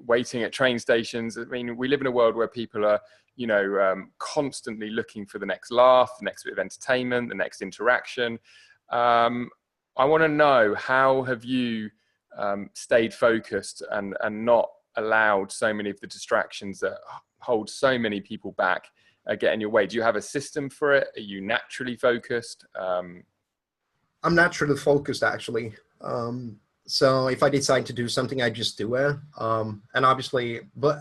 waiting at train stations. I mean, we live in a world where people are, you know, constantly looking for the next laugh, the next bit of entertainment, the next interaction. I want to know, how have you stayed focused and not allowed so many of the distractions that hold so many people back get in your way? Do you have a system for it? Are you naturally focused? I'm naturally focused, actually. So if I decide to do something, I just do it. And obviously, but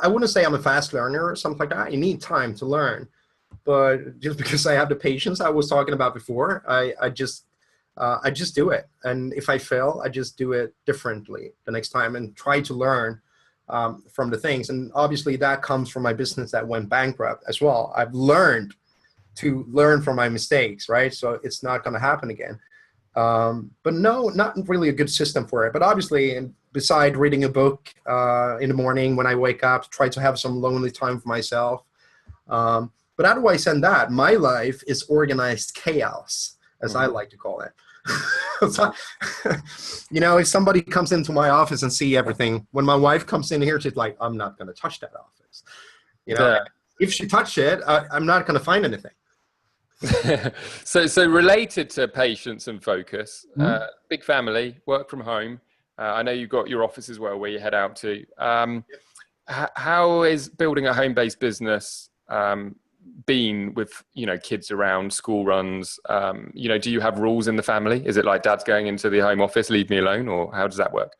I wouldn't say I'm a fast learner or something like that. You need time to learn. But just because I have the patience I was talking about before, I just do it. And if I fail, I just do it differently the next time and try to learn from the things. And obviously that comes from my business that went bankrupt as well. I've learned to learn from my mistakes, right? So it's not going to happen again. But no, not really a good system for it. But obviously, beside reading a book in the morning when I wake up, try to have some lonely time for myself. But otherwise than that, my life is organized chaos, as I like to call it. So, you know, if somebody comes into my office and see everything, when my wife comes in here, she's like, I'm not going to touch that office. You know, Yeah. if she touched it, I'm not going to find anything. So related to patience and focus, big family, work from home. I know you've got your office as well where you head out to. How is building a home-based business been with, you know, kids around, school runs? You know, do you have rules in the family? Is it like dad's going into the home office, leave me alone, or how does that work?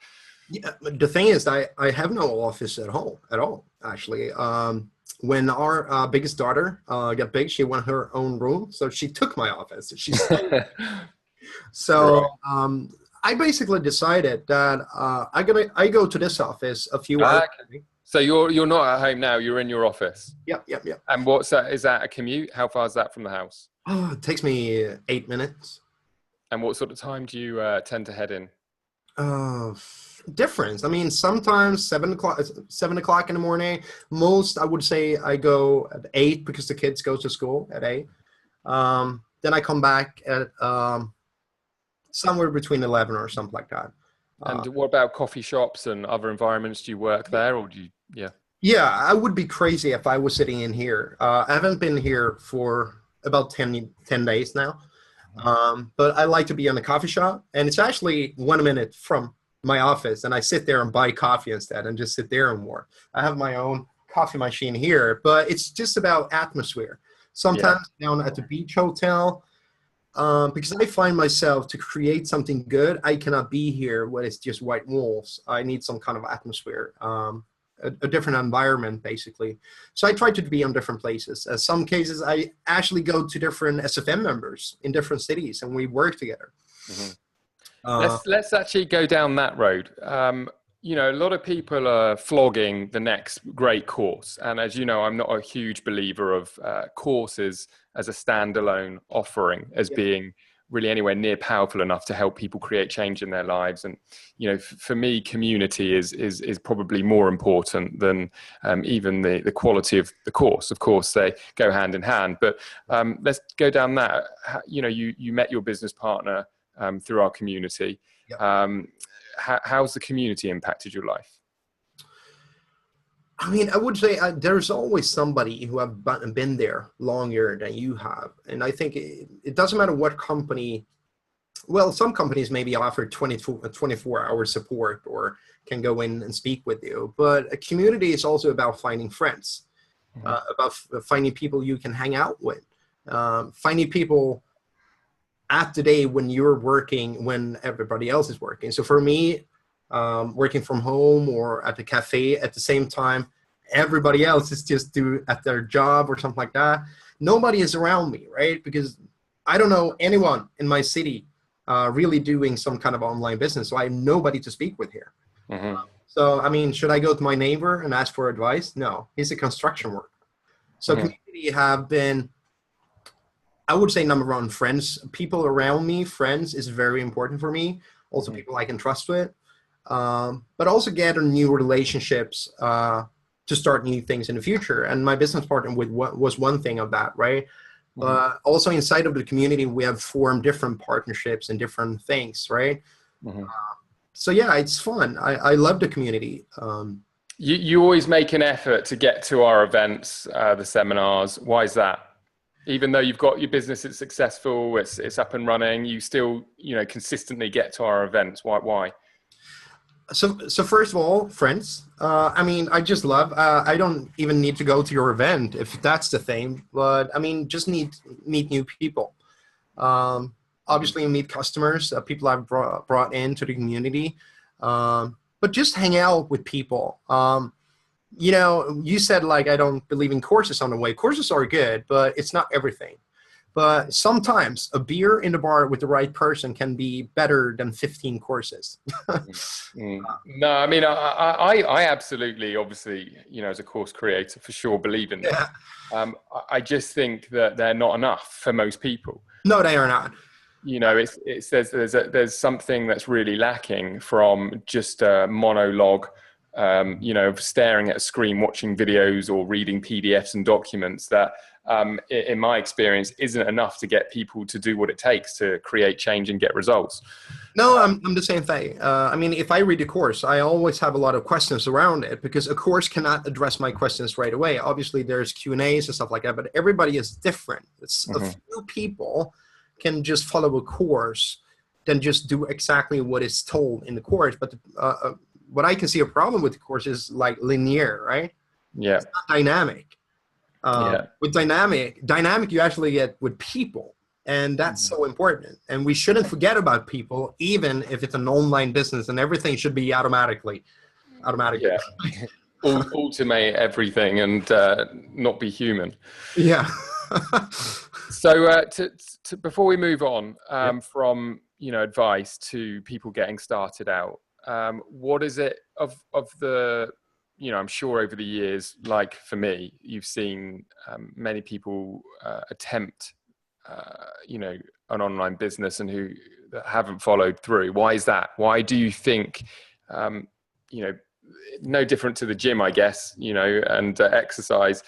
Yeah, the thing is, I have no office at home at all, actually. When our biggest daughter got big, she wanted her own room, so she took my office. So right. I basically decided that I go to this office a few hours. Okay. So you're not at home now. You're in your office. Yep. And what's that? Is that a commute? How far is that from the house? Oh, it takes me 8 minutes. And what sort of time do you tend to head in? Difference. I mean, sometimes 7 o'clock in the morning. Most, I would say, I go at 8 because the kids go to school at 8. Then I come back at somewhere between 11 or something like that. And what about coffee shops and other environments? Do you work there, or do you? Yeah. Yeah, I would be crazy if I was sitting in here. I haven't been here for about 10 days now. But I like to be in a coffee shop, and it's actually 1 minute from my office, and I sit there and buy coffee instead and just sit there and work. I have my own coffee machine here, but it's just about atmosphere. Sometimes down at the beach hotel, because I find myself to create something good, I cannot be here when it's just white walls. I need some kind of atmosphere, a different environment, basically. So I try to be on different places. In some cases, I actually go to different SFM members in different cities, and we work together. Mm-hmm. Let's actually go down that road. You know, a lot of people are flogging the next great course. And as you know, I'm not a huge believer of courses as a standalone offering, as being really anywhere near powerful enough to help people create change in their lives. And, you know, for me, community is probably more important than even the quality of the course. Of course, they go hand in hand, but let's go down that. You know, you met your business partner through our community. Yep. How's the community impacted your life? I mean, I would say there's always somebody who have been there longer than you have. And I think it doesn't matter what company. Well, some companies maybe offer 24-hour support or can go in and speak with you. But a community is also about finding friends, about finding people you can hang out with, finding people at the day when you're working, when everybody else is working. So for me, working from home or at the cafe at the same time, everybody else is just at their job or something like that. Nobody is around me, right? Because I don't know anyone in my city really doing some kind of online business. So I have nobody to speak with here. So, I mean, should I go to my neighbor and ask for advice? No, he's a construction worker. So community have been, I would say, number one, friends. People around me, friends is very important for me. Also people I can trust with. But also gather new relationships to start new things in the future. And my business partner was one thing of that, right? Also inside of the community, we have formed different partnerships and different things, right? So yeah, it's fun. I love the community. You always make an effort to get to our events, the seminars. Why is that? Even though you've got your business, it's successful, it's up and running, you still, you know, consistently get to our events. Why? So first of all, friends. I mean, I just love. I don't even need to go to your event if that's the thing. But I mean, just meet new people. Obviously, you meet customers, people I've brought into the community. But just hang out with people. You know, you said like I don't believe in courses on the way. Courses are good, but it's not everything. But sometimes a beer in the bar with the right person can be better than 15 courses. No, I mean, I absolutely, obviously, you know, as a course creator, for sure, believe in that. Yeah. I just think that they're not enough for most people. No, they are not. You know, it says there's something that's really lacking from just a monologue. You know, staring at a screen, watching videos or reading PDFs and documents that, in my experience, isn't enough to get people to do what it takes to create change and get results. No, I'm the same thing. I mean, if I read a course, I always have a lot of questions around it because a course cannot address my questions right away. Obviously, there's Q&As and stuff like that, but everybody is different. It's a few people can just follow a course, then just do exactly what is told in the course. But what I can see a problem with the course is like linear, right? Yeah. It's not dynamic. With dynamic you actually get with people, and that's so important. And we shouldn't forget about people, even if it's an online business, and everything should be automatic. Yeah. Automate everything and not be human. Yeah. So to before we move on from, you know, advice to people getting started out, what is it of the, you know, I'm sure over the years, like for me, you've seen many people attempt, you know, an online business and who haven't followed through. Why is that? Why do you think, you know, no different to the gym, I guess, you know, and exercise,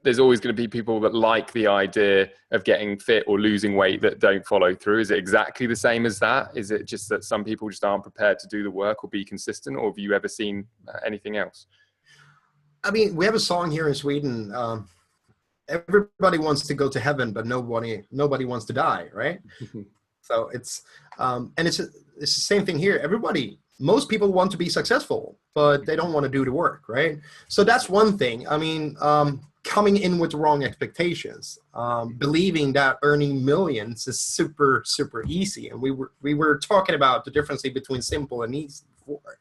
there's always going to be people that like the idea of getting fit or losing weight that don't follow through. Is it exactly the same as that? Is it just that some people just aren't prepared to do the work or be consistent? Or have you ever seen anything else? I mean, we have a song here in Sweden. Everybody wants to go to heaven, but nobody wants to die, right? So it's and it's the same thing here. Most people want to be successful, but they don't want to do the work, right? So that's one thing. I mean, coming in with wrong expectations, believing that earning millions is super, super easy. And we were talking about the difference between simple and easy before.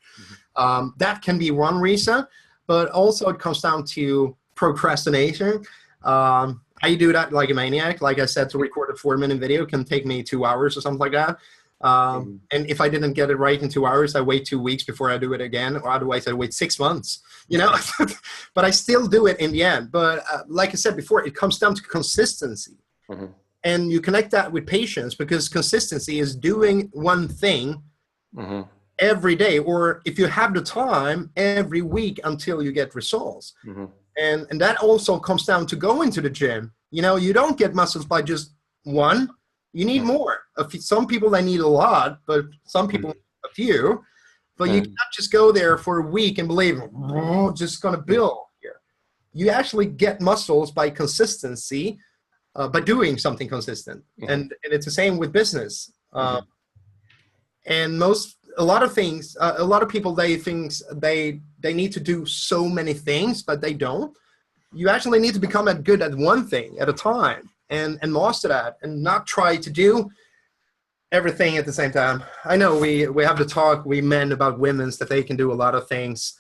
That can be one reason, but also it comes down to procrastination. I do that like a maniac. Like I said, to record a 4-minute video can take me 2 hours or something like that. And if I didn't get it right in 2 hours, I wait 2 weeks before I do it again, or otherwise I wait 6 months, you know, but I still do it in the end. But like I said before, it comes down to consistency. And you connect that with patience, because consistency is doing one thing every day, or if you have the time, every week until you get results. And that also comes down to going to the gym. You know, you don't get muscles by just one. You need more. Some people, they need a lot, but some people a few. But you cannot just go there for a week and believe, oh, just going to build here. You actually get muscles by consistency, by doing something consistent. And it's the same with business. And a lot of things, a lot of people, they think they need to do so many things, but they don't. You actually need to become good at one thing at a time and master that, and not try to do everything at the same time. I know we have the talk, we men, about women's, that they can do a lot of things,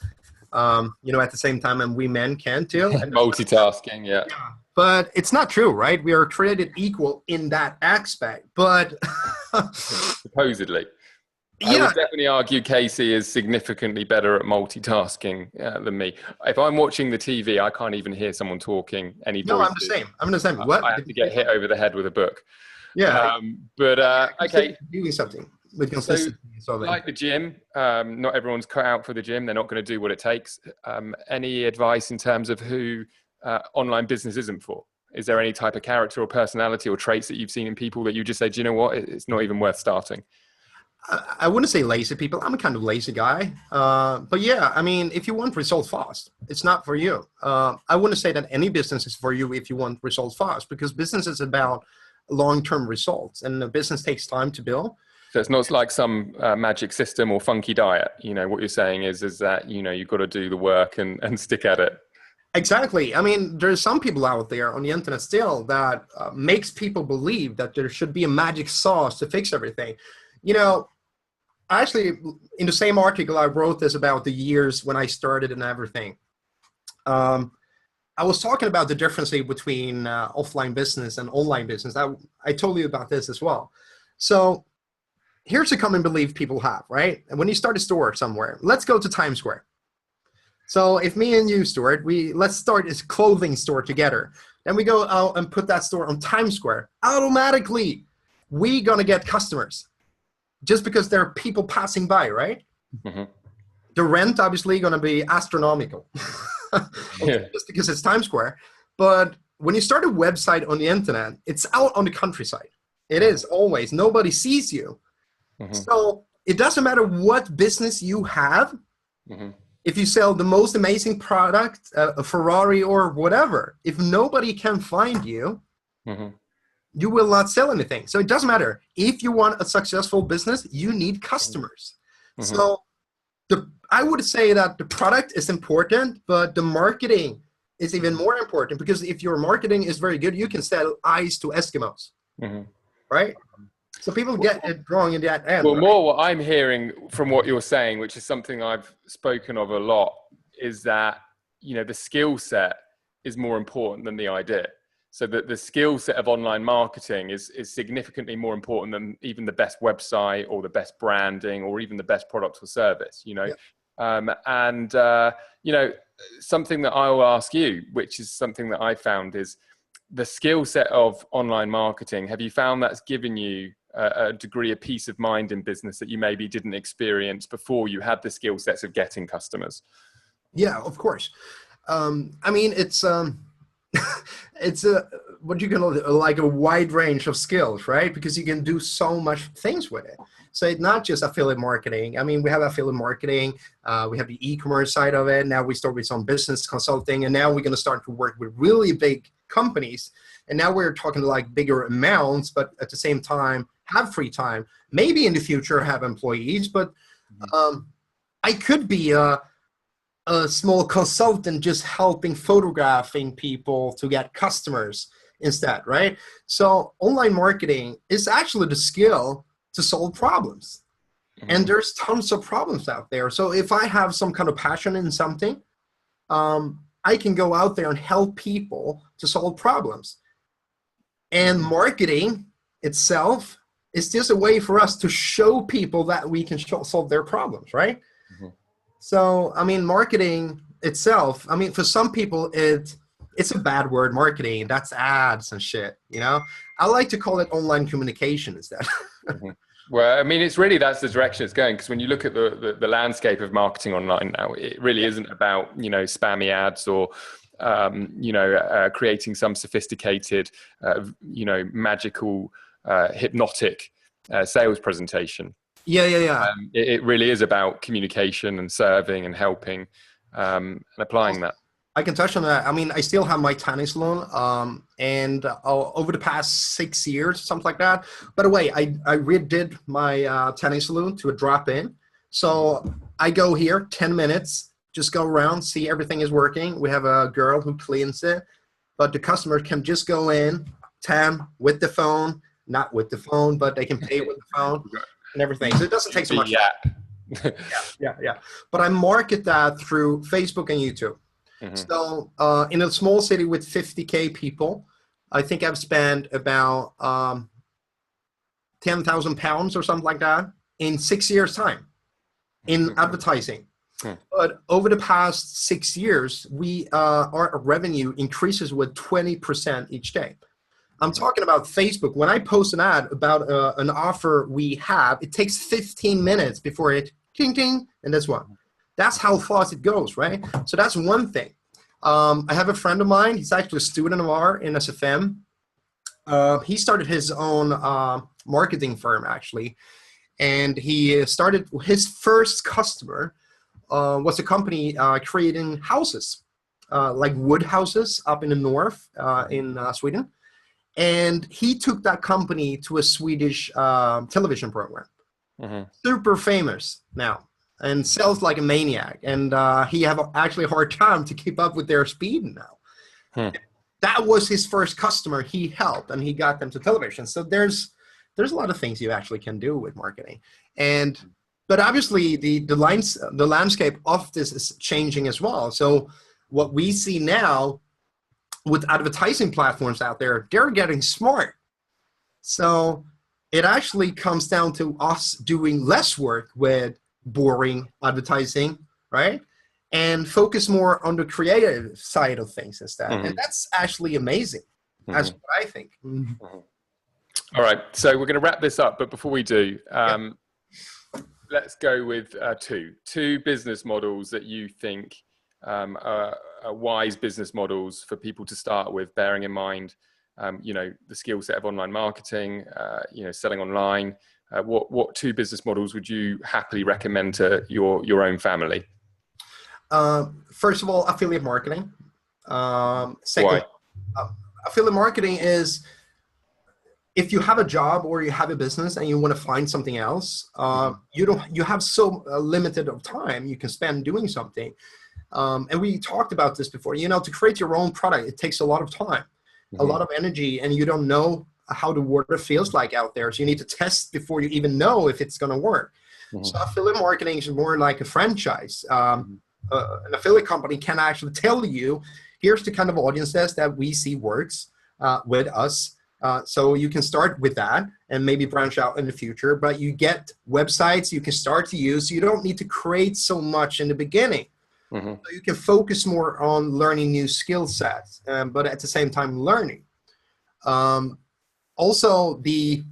you know, at the same time, and we men can too. Multitasking, yeah. But it's not true, right? We are created equal in that aspect, but supposedly. I would definitely argue Casey is significantly better at multitasking than me. If I'm watching the TV, I can't even hear someone talking any voices. No, I'm the same. I'm the same. What? I have to get hit over the head with a book. Yeah. Okay. Doing something with consistency. So, like the gym, not everyone's cut out for the gym. They're not going to do what it takes. Any advice in terms of who online business isn't for? Is there any type of character or personality or traits that you've seen in people that you just say, do you know what? It's not even worth starting. I wouldn't say lazy people. I'm a kind of lazy guy. But yeah, I mean, if you want results fast, it's not for you. I wouldn't say that any business is for you if you want results fast, because business is about long-term results, and the business takes time to build. So it's not like some magic system or funky diet. You know, what you're saying is that, you know, you've got to do the work and stick at it. Exactly. I mean, there's some people out there on the internet still that makes people believe that there should be a magic sauce to fix everything. You know, actually, in the same article, I wrote this about the years when I started and everything. I was talking about the difference between offline business and online business. I told you about this as well. So here's a common belief people have, right? And when you start a store somewhere, let's go to Times Square. So if me and you, Stuart, let's start a clothing store together. Then we go out and put that store on Times Square. Automatically, we're going to get customers just because there are people passing by, right? The rent obviously going to be astronomical just because it's Times Square. But when you start a website on the internet, it's out on the countryside. It is always. Nobody sees you. So it doesn't matter what business you have. If you sell the most amazing product, a Ferrari or whatever, if nobody can find you, you will not sell anything. So it doesn't matter. If you want a successful business, you need customers. So I would say that the product is important, but the marketing is even more important, because if your marketing is very good, you can sell ice to Eskimos, right? So people get it wrong in that end. Well, right? more what I'm hearing from what you're saying, which is something I've spoken of a lot, is that, you know, the skill set is more important than the idea. So that the skill set of online marketing is significantly more important than even the best website or the best branding or even the best product or service, you know. You know, something that I will ask you, which is something that I found, is the skill set of online marketing. Have you found that's given you a degree of peace of mind in business that you maybe didn't experience before you had the skill sets of getting customers? Yeah, of course. I mean, it's it's what you can like a wide range of skills, right? Because you can do so much things with it. So it's not just affiliate marketing. I mean, we have affiliate marketing. We have the e-commerce side of it. Now we start with some business consulting, and now we're going to start to work with really big companies. And now we're talking like bigger amounts, but at the same time have free time. Maybe in the future have employees, but I could be a small consultant just helping photographing people to get customers instead, right? So online marketing is actually the skill to solve problems. And there's tons of problems out there. So if I have some kind of passion in something, I can go out there and help people to solve problems. And marketing itself is just a way for us to show people that we can solve their problems, right? So, I mean, marketing itself, I mean, for some people, it's a bad word, marketing. That's ads and shit, you know? I like to call it online communication instead. Mhm. Well, I mean, it's really, that's the direction it's going. Because when you look at the landscape of marketing online now, it really isn't about, spammy ads or, creating some sophisticated, magical, hypnotic sales presentation. Yeah. It really is about communication and serving and helping, and applying that. I can touch on that. I mean, I still have my tennis salon, and over the past 6 years, something like that. By the way, I redid my tennis salon to a drop-in. So I go here, 10 minutes, just go around, see everything is working. We have a girl who cleans it, but the customer can just go in, 10 with the phone, not with the phone, but they can pay with the phone and everything. So it doesn't take so much time. Yeah. But I market that through Facebook and YouTube. Mm-hmm. So in a small city with 50K people, I think I've spent about £10,000 or something like that in 6 years' time in advertising. But over the past 6 years, our revenue increases with 20% each day. I'm talking about Facebook. When I post an ad about an offer we have, it takes 15 minutes before it ting ting, and that's one. That's how fast it goes, right? So that's one thing. I have a friend of mine. He's actually a student of ours in SFM. He started his own marketing firm, actually. And he started, his first customer was a company creating houses, like wood houses up in the north in Sweden. And he took that company to a Swedish television program. Mm-hmm. Super famous now. And sells like a maniac, and he have actually a hard time to keep up with their speed now. That was his first customer he helped, and he got them to television. So there's a lot of things you actually can do with marketing, but obviously the landscape of this is changing as well. So what we see now with advertising platforms out there, they're getting smart. So it actually comes down to us doing less work with boring advertising, right? And focus more on the creative side of things instead. Mm-hmm. And that's actually amazing. Mm-hmm. That's what I think. Mm-hmm. All right. So we're going to wrap this up. But before we do, let's go with two business models that you think are wise business models for people to start with, bearing in mind, the skill set of online marketing, selling online. What two business models would you happily recommend to your own family? First of all, affiliate marketing. Second, affiliate marketing is if you have a job or you have a business and you want to find something else, you have so limited of time you can spend doing something. And we talked about this before. To create your own product, it takes a lot of time, a lot of energy, and you don't know how the water feels like out there. So you need to test before you even know if it's going to work. So affiliate marketing is more like a franchise. An affiliate company can actually tell you, here's the kind of audiences that we see works with us. So you can start with that and maybe branch out in the future, but you get websites you can start to use. So you don't need to create so much in the beginning. So you can focus more on learning new skill sets, but at the same time learning. Also, the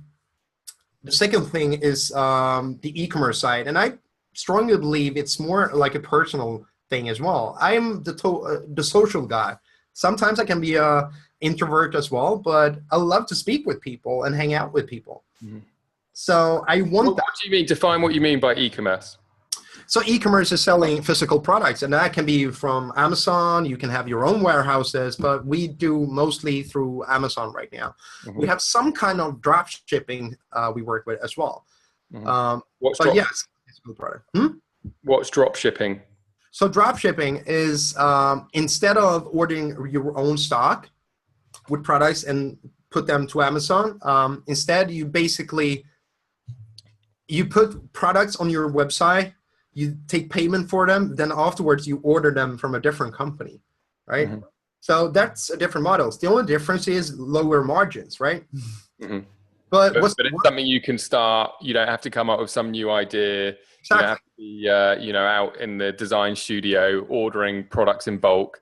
second thing is the e-commerce side, and I strongly believe it's more like a personal thing as well. I am the social guy. Sometimes I can be an introvert as well, but I love to speak with people and hang out with people. So I want that. What do you mean? Define what you mean by e-commerce. So e-commerce is selling physical products, and that can be from Amazon. You can have your own warehouses, but we do mostly through Amazon right now. We have some kind of drop shipping we work with as well. What's physical product. What's drop shipping? So drop shipping is instead of ordering your own stock with products and put them to Amazon, instead you put products on your website. You take payment for them, then afterwards you order them from a different company, right? So that's a different model. The only difference is lower margins, right? But it's something you can start. You don't have to come up with some new idea. Exactly. You don't have to be, out in the design studio ordering products in bulk.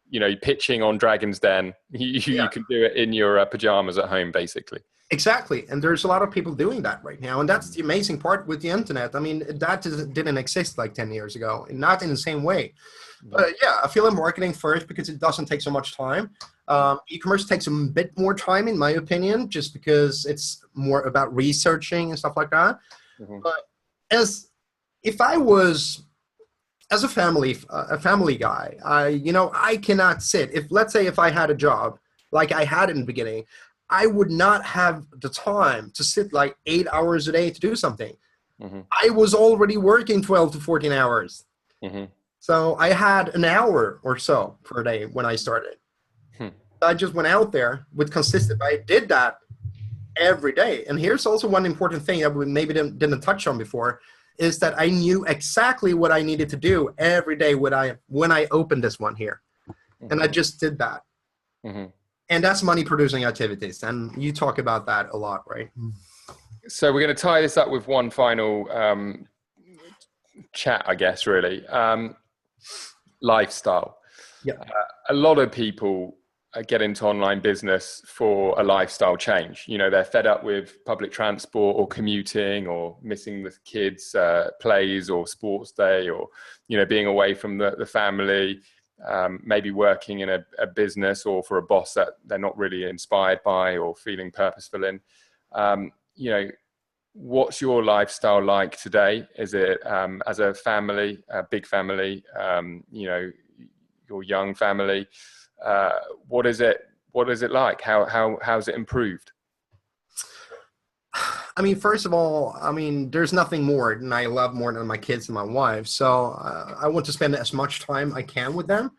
you know, pitching on Dragon's Den. You can do it in your pajamas at home, basically. Exactly. And there's a lot of people doing that right now. And that's the amazing part with the internet. I mean, that didn't exist like 10 years ago, and not in the same way. But yeah, affiliate marketing first, because it doesn't take so much time. E-commerce takes a bit more time, in my opinion, just because it's more about researching and stuff like that. But if I was, as a family guy, I cannot sit. Let's say if I had a job like I had in the beginning, I would not have the time to sit like 8 hours a day to do something. I was already working 12 to 14 hours. So I had an hour or so per day when I started. I just went out there with consistent. I did that every day. And here's also one important thing that we maybe didn't touch on before, is that I knew exactly what I needed to do every day when I opened this one here. And I just did that. And that's money producing activities. And you talk about that a lot, right? So we're going to tie this up with one final chat, I guess, really. Lifestyle. A lot of people get into online business for a lifestyle change. You know, they're fed up with public transport or commuting or missing the kids' plays or sports day, or, you know, being away from the family. Maybe working in a business or for a boss that they're not really inspired by or feeling purposeful in. You know, what's your lifestyle like today? Is it as a family, a big family, you know, your young family? What is it like? How's it improved? I mean, first of all, there's nothing more than I love more than my kids and my wife. So I want to spend as much time I can with them.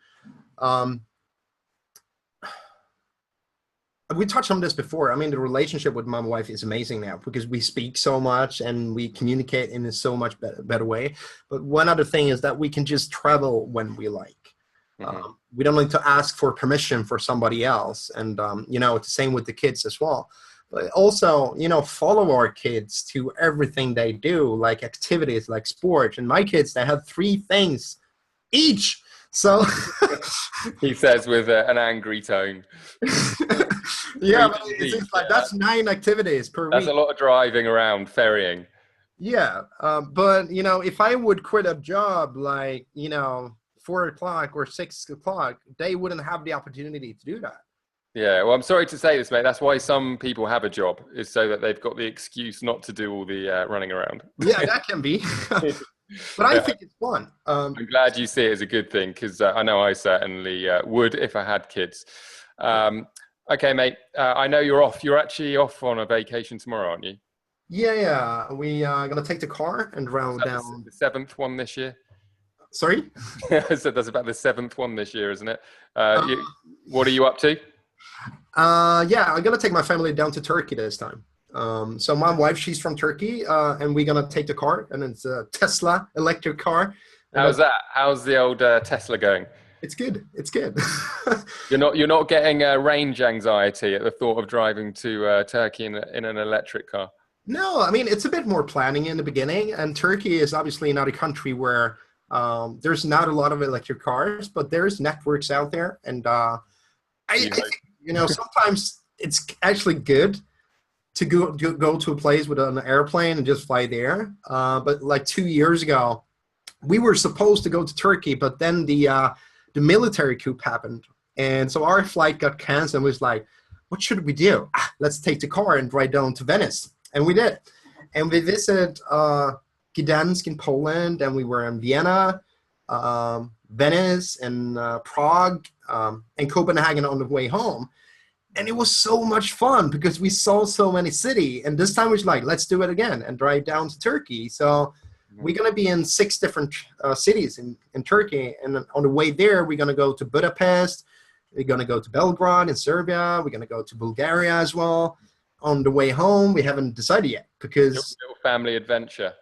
We touched on this before. I mean, the relationship with my wife is amazing now because we speak so much and we communicate in a so much better way. But one other thing is that we can just travel when we like. We don't need to ask for permission for somebody else. And, you know, it's the same with the kids as well. But also, you know, follow our kids to everything they do, like activities, like sports. And my kids, they have 3 things each. So he says with an angry tone. Yeah, but it's like that's 9 activities per week. That's a lot of driving around, ferrying. Yeah, but you know, if I would quit a job like, you know, 4 o'clock or 6 o'clock, they wouldn't have the opportunity to do that. Yeah, well, I'm sorry to say this, mate. That's why some people have a job, is so that they've got the excuse not to do all the running around. Yeah, that can be. But I think it's fun. I'm glad you see it as a good thing, because I know I certainly would if I had kids. Okay, mate, I know you're off. You're actually off on a vacation tomorrow, aren't you? Yeah. We are going to take the car and drive down. The 7th one this year? Sorry? So that's about the 7th one this year, isn't it? What are you up to? Yeah, I'm going to take my family down to Turkey this time. So my wife, she's from Turkey, and we're going to take the car, and it's a Tesla electric car. How's that? How's the old Tesla going? It's good. It's good. You're not getting range anxiety at the thought of driving to Turkey in an electric car? No, I mean, it's a bit more planning in the beginning, and Turkey is obviously not a country where there's not a lot of electric cars, but there's networks out there, and I think, you know, sometimes it's actually good to go to a place with an airplane and just fly there. But like 2 years ago, we were supposed to go to Turkey, but then the military coup happened, and so our flight got canceled. And we was like, what should we do? Let's take the car and drive down to Venice. And we did. And we visited Gdansk in Poland, and we were in Vienna, Venice, and Prague, and Copenhagen on the way home. And it was so much fun because we saw so many cities. And this time we was like, let's do it again and drive down to Turkey. So we're going to be in 6 different cities in Turkey. And on the way there, we're going to go to Budapest. We're going to go to Belgrade in Serbia. We're going to go to Bulgaria as well. On the way home, we haven't decided yet because... Your family adventure.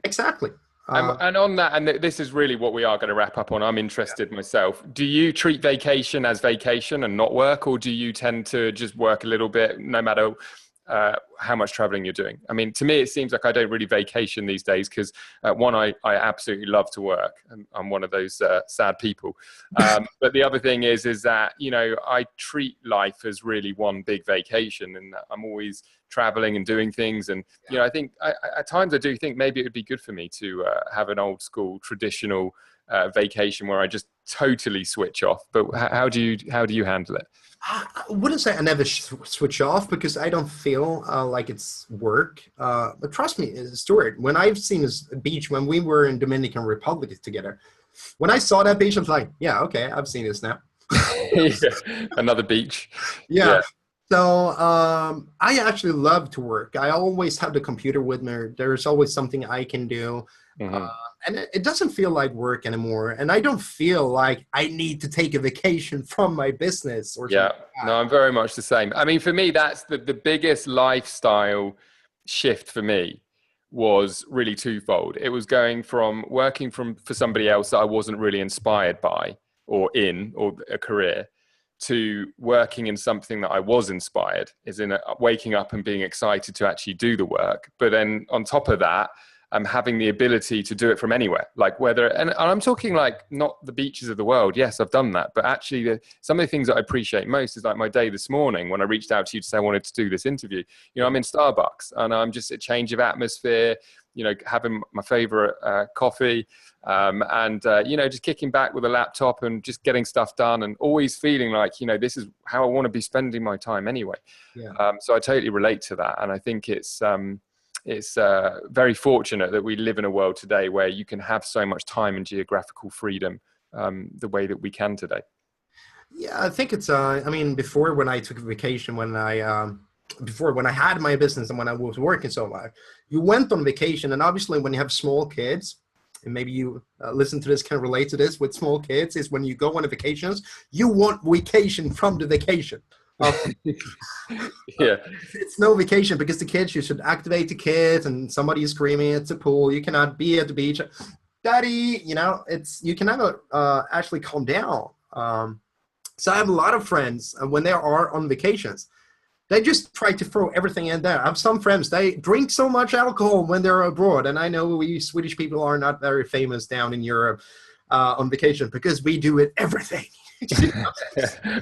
Exactly. And on that, and this is really what we are going to wrap up on. I'm interested myself. Do you treat vacation as vacation and not work, or do you tend to just work a little bit no matter how much traveling you're doing. I mean, to me, it seems like I don't really vacation these days because one, I absolutely love to work. I'm one of those sad people. But the other thing is that, you know, I treat life as really one big vacation, and I'm always traveling and doing things. And, you know, I think at times I do think maybe it would be good for me to have an old school traditional vacation where I just totally switch off. But how do you handle it? I wouldn't say I never switch off because I don't feel like it's work. But trust me, Stuart, when I've seen this beach, when we were in Dominican Republic together, when I saw that beach, I was like, yeah, okay, I've seen this now. Yeah, another beach. Yeah. So I actually love to work. I always have the computer with me. There's always something I can do. Mm-hmm. And it doesn't feel like work anymore. And I don't feel like I need to take a vacation from my business or something. Yeah, no, I'm very much the same. I mean, for me, that's the biggest lifestyle shift for me was really twofold. It was going from working for somebody else that I wasn't really inspired by or a career, to working in something that I was inspired, is in waking up and being excited to actually do the work. But then on top of that, I'm having the ability to do it from anywhere, like and I'm talking like not the beaches of the world. Yes, I've done that. But actually some of the things that I appreciate most is like my day this morning when I reached out to you to say I wanted to do this interview. You know, I'm in Starbucks and I'm just a change of atmosphere, you know, having my favorite coffee and, you know, just kicking back with a laptop and just getting stuff done and always feeling like, you know, this is how I want to be spending my time anyway. Yeah. So I totally relate to that. And I think it's very fortunate that we live in a world today where you can have so much time and geographical freedom the way that we can today. Yeah, I think it's, I mean, before when I took a vacation, when I had my business and when I was working so much, you went on vacation. And obviously when you have small kids, and maybe you listen to this, can relate to this with small kids, is when you go on a vacations, you want vacation from the vacation. Yeah, it's no vacation because the kids, you should activate the kids and somebody is screaming at the pool. You cannot be at the beach, daddy, you know, you can never actually calm down. So I have a lot of friends when they are on vacations, they just try to throw everything in there. I have some friends, they drink so much alcohol when they're abroad. And I know we Swedish people are not very famous down in Europe on vacation because we do it everything.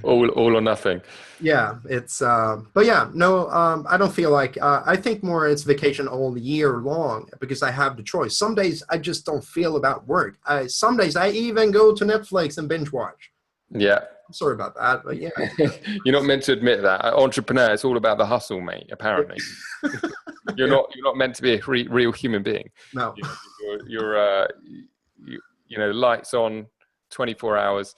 all or nothing. Yeah, it's but yeah, no, I don't feel like I think more it's vacation all year long because I have the choice. Some days I just don't feel about work. Some days I even go to Netflix and binge watch. Yeah, I'm sorry about that, but yeah. You're not meant to admit that. Entrepreneur, it's all about the hustle, mate. Apparently, you're not meant to be a real human being. No, you're you know, lights on, 24 hours.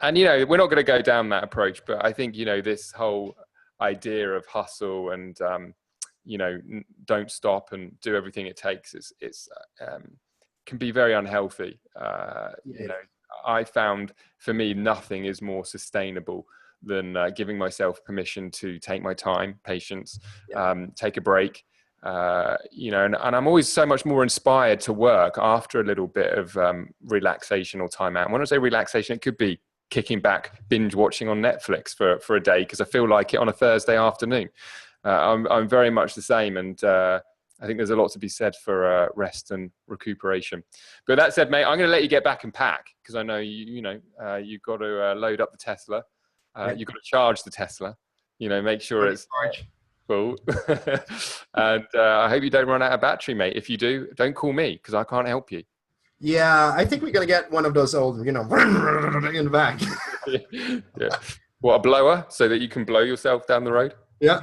And, you know, we're not going to go down that approach, but I think, you know, this whole idea of hustle and, you know, don't stop and do everything it takes can be very unhealthy. You know, I found for me, nothing is more sustainable than giving myself permission to take my time, patience, take a break. You know, and I'm always so much more inspired to work after a little bit of relaxation or time out. And when I say relaxation, it could be kicking back, binge watching on Netflix for a day because I feel like it on a Thursday afternoon. I'm very much the same, and I think there's a lot to be said for rest and recuperation. But that said, mate, I'm going to let you get back and pack because I know you've got to load up the Tesla. You've got to charge the Tesla. You know, make sure it's full. And I hope you don't run out of battery, mate. If you do, don't call me because I can't help you. Yeah, I think we're going to get one of those old, you know, in the back. Yeah. What, a blower so that you can blow yourself down the road? Yeah.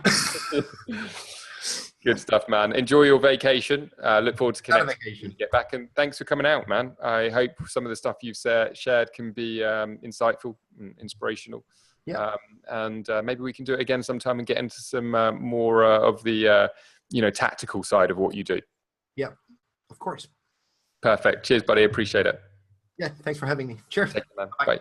Good stuff, man. Enjoy your vacation. Look forward to connecting. Get back, and thanks for coming out, man. I hope some of the stuff you've shared can be insightful and inspirational. Yeah. And maybe we can do it again sometime and get into some more of the, you know, tactical side of what you do. Yeah, of course. Perfect. Cheers, buddy. Appreciate it. Yeah, thanks for having me. Cheers. Take care, man. Bye.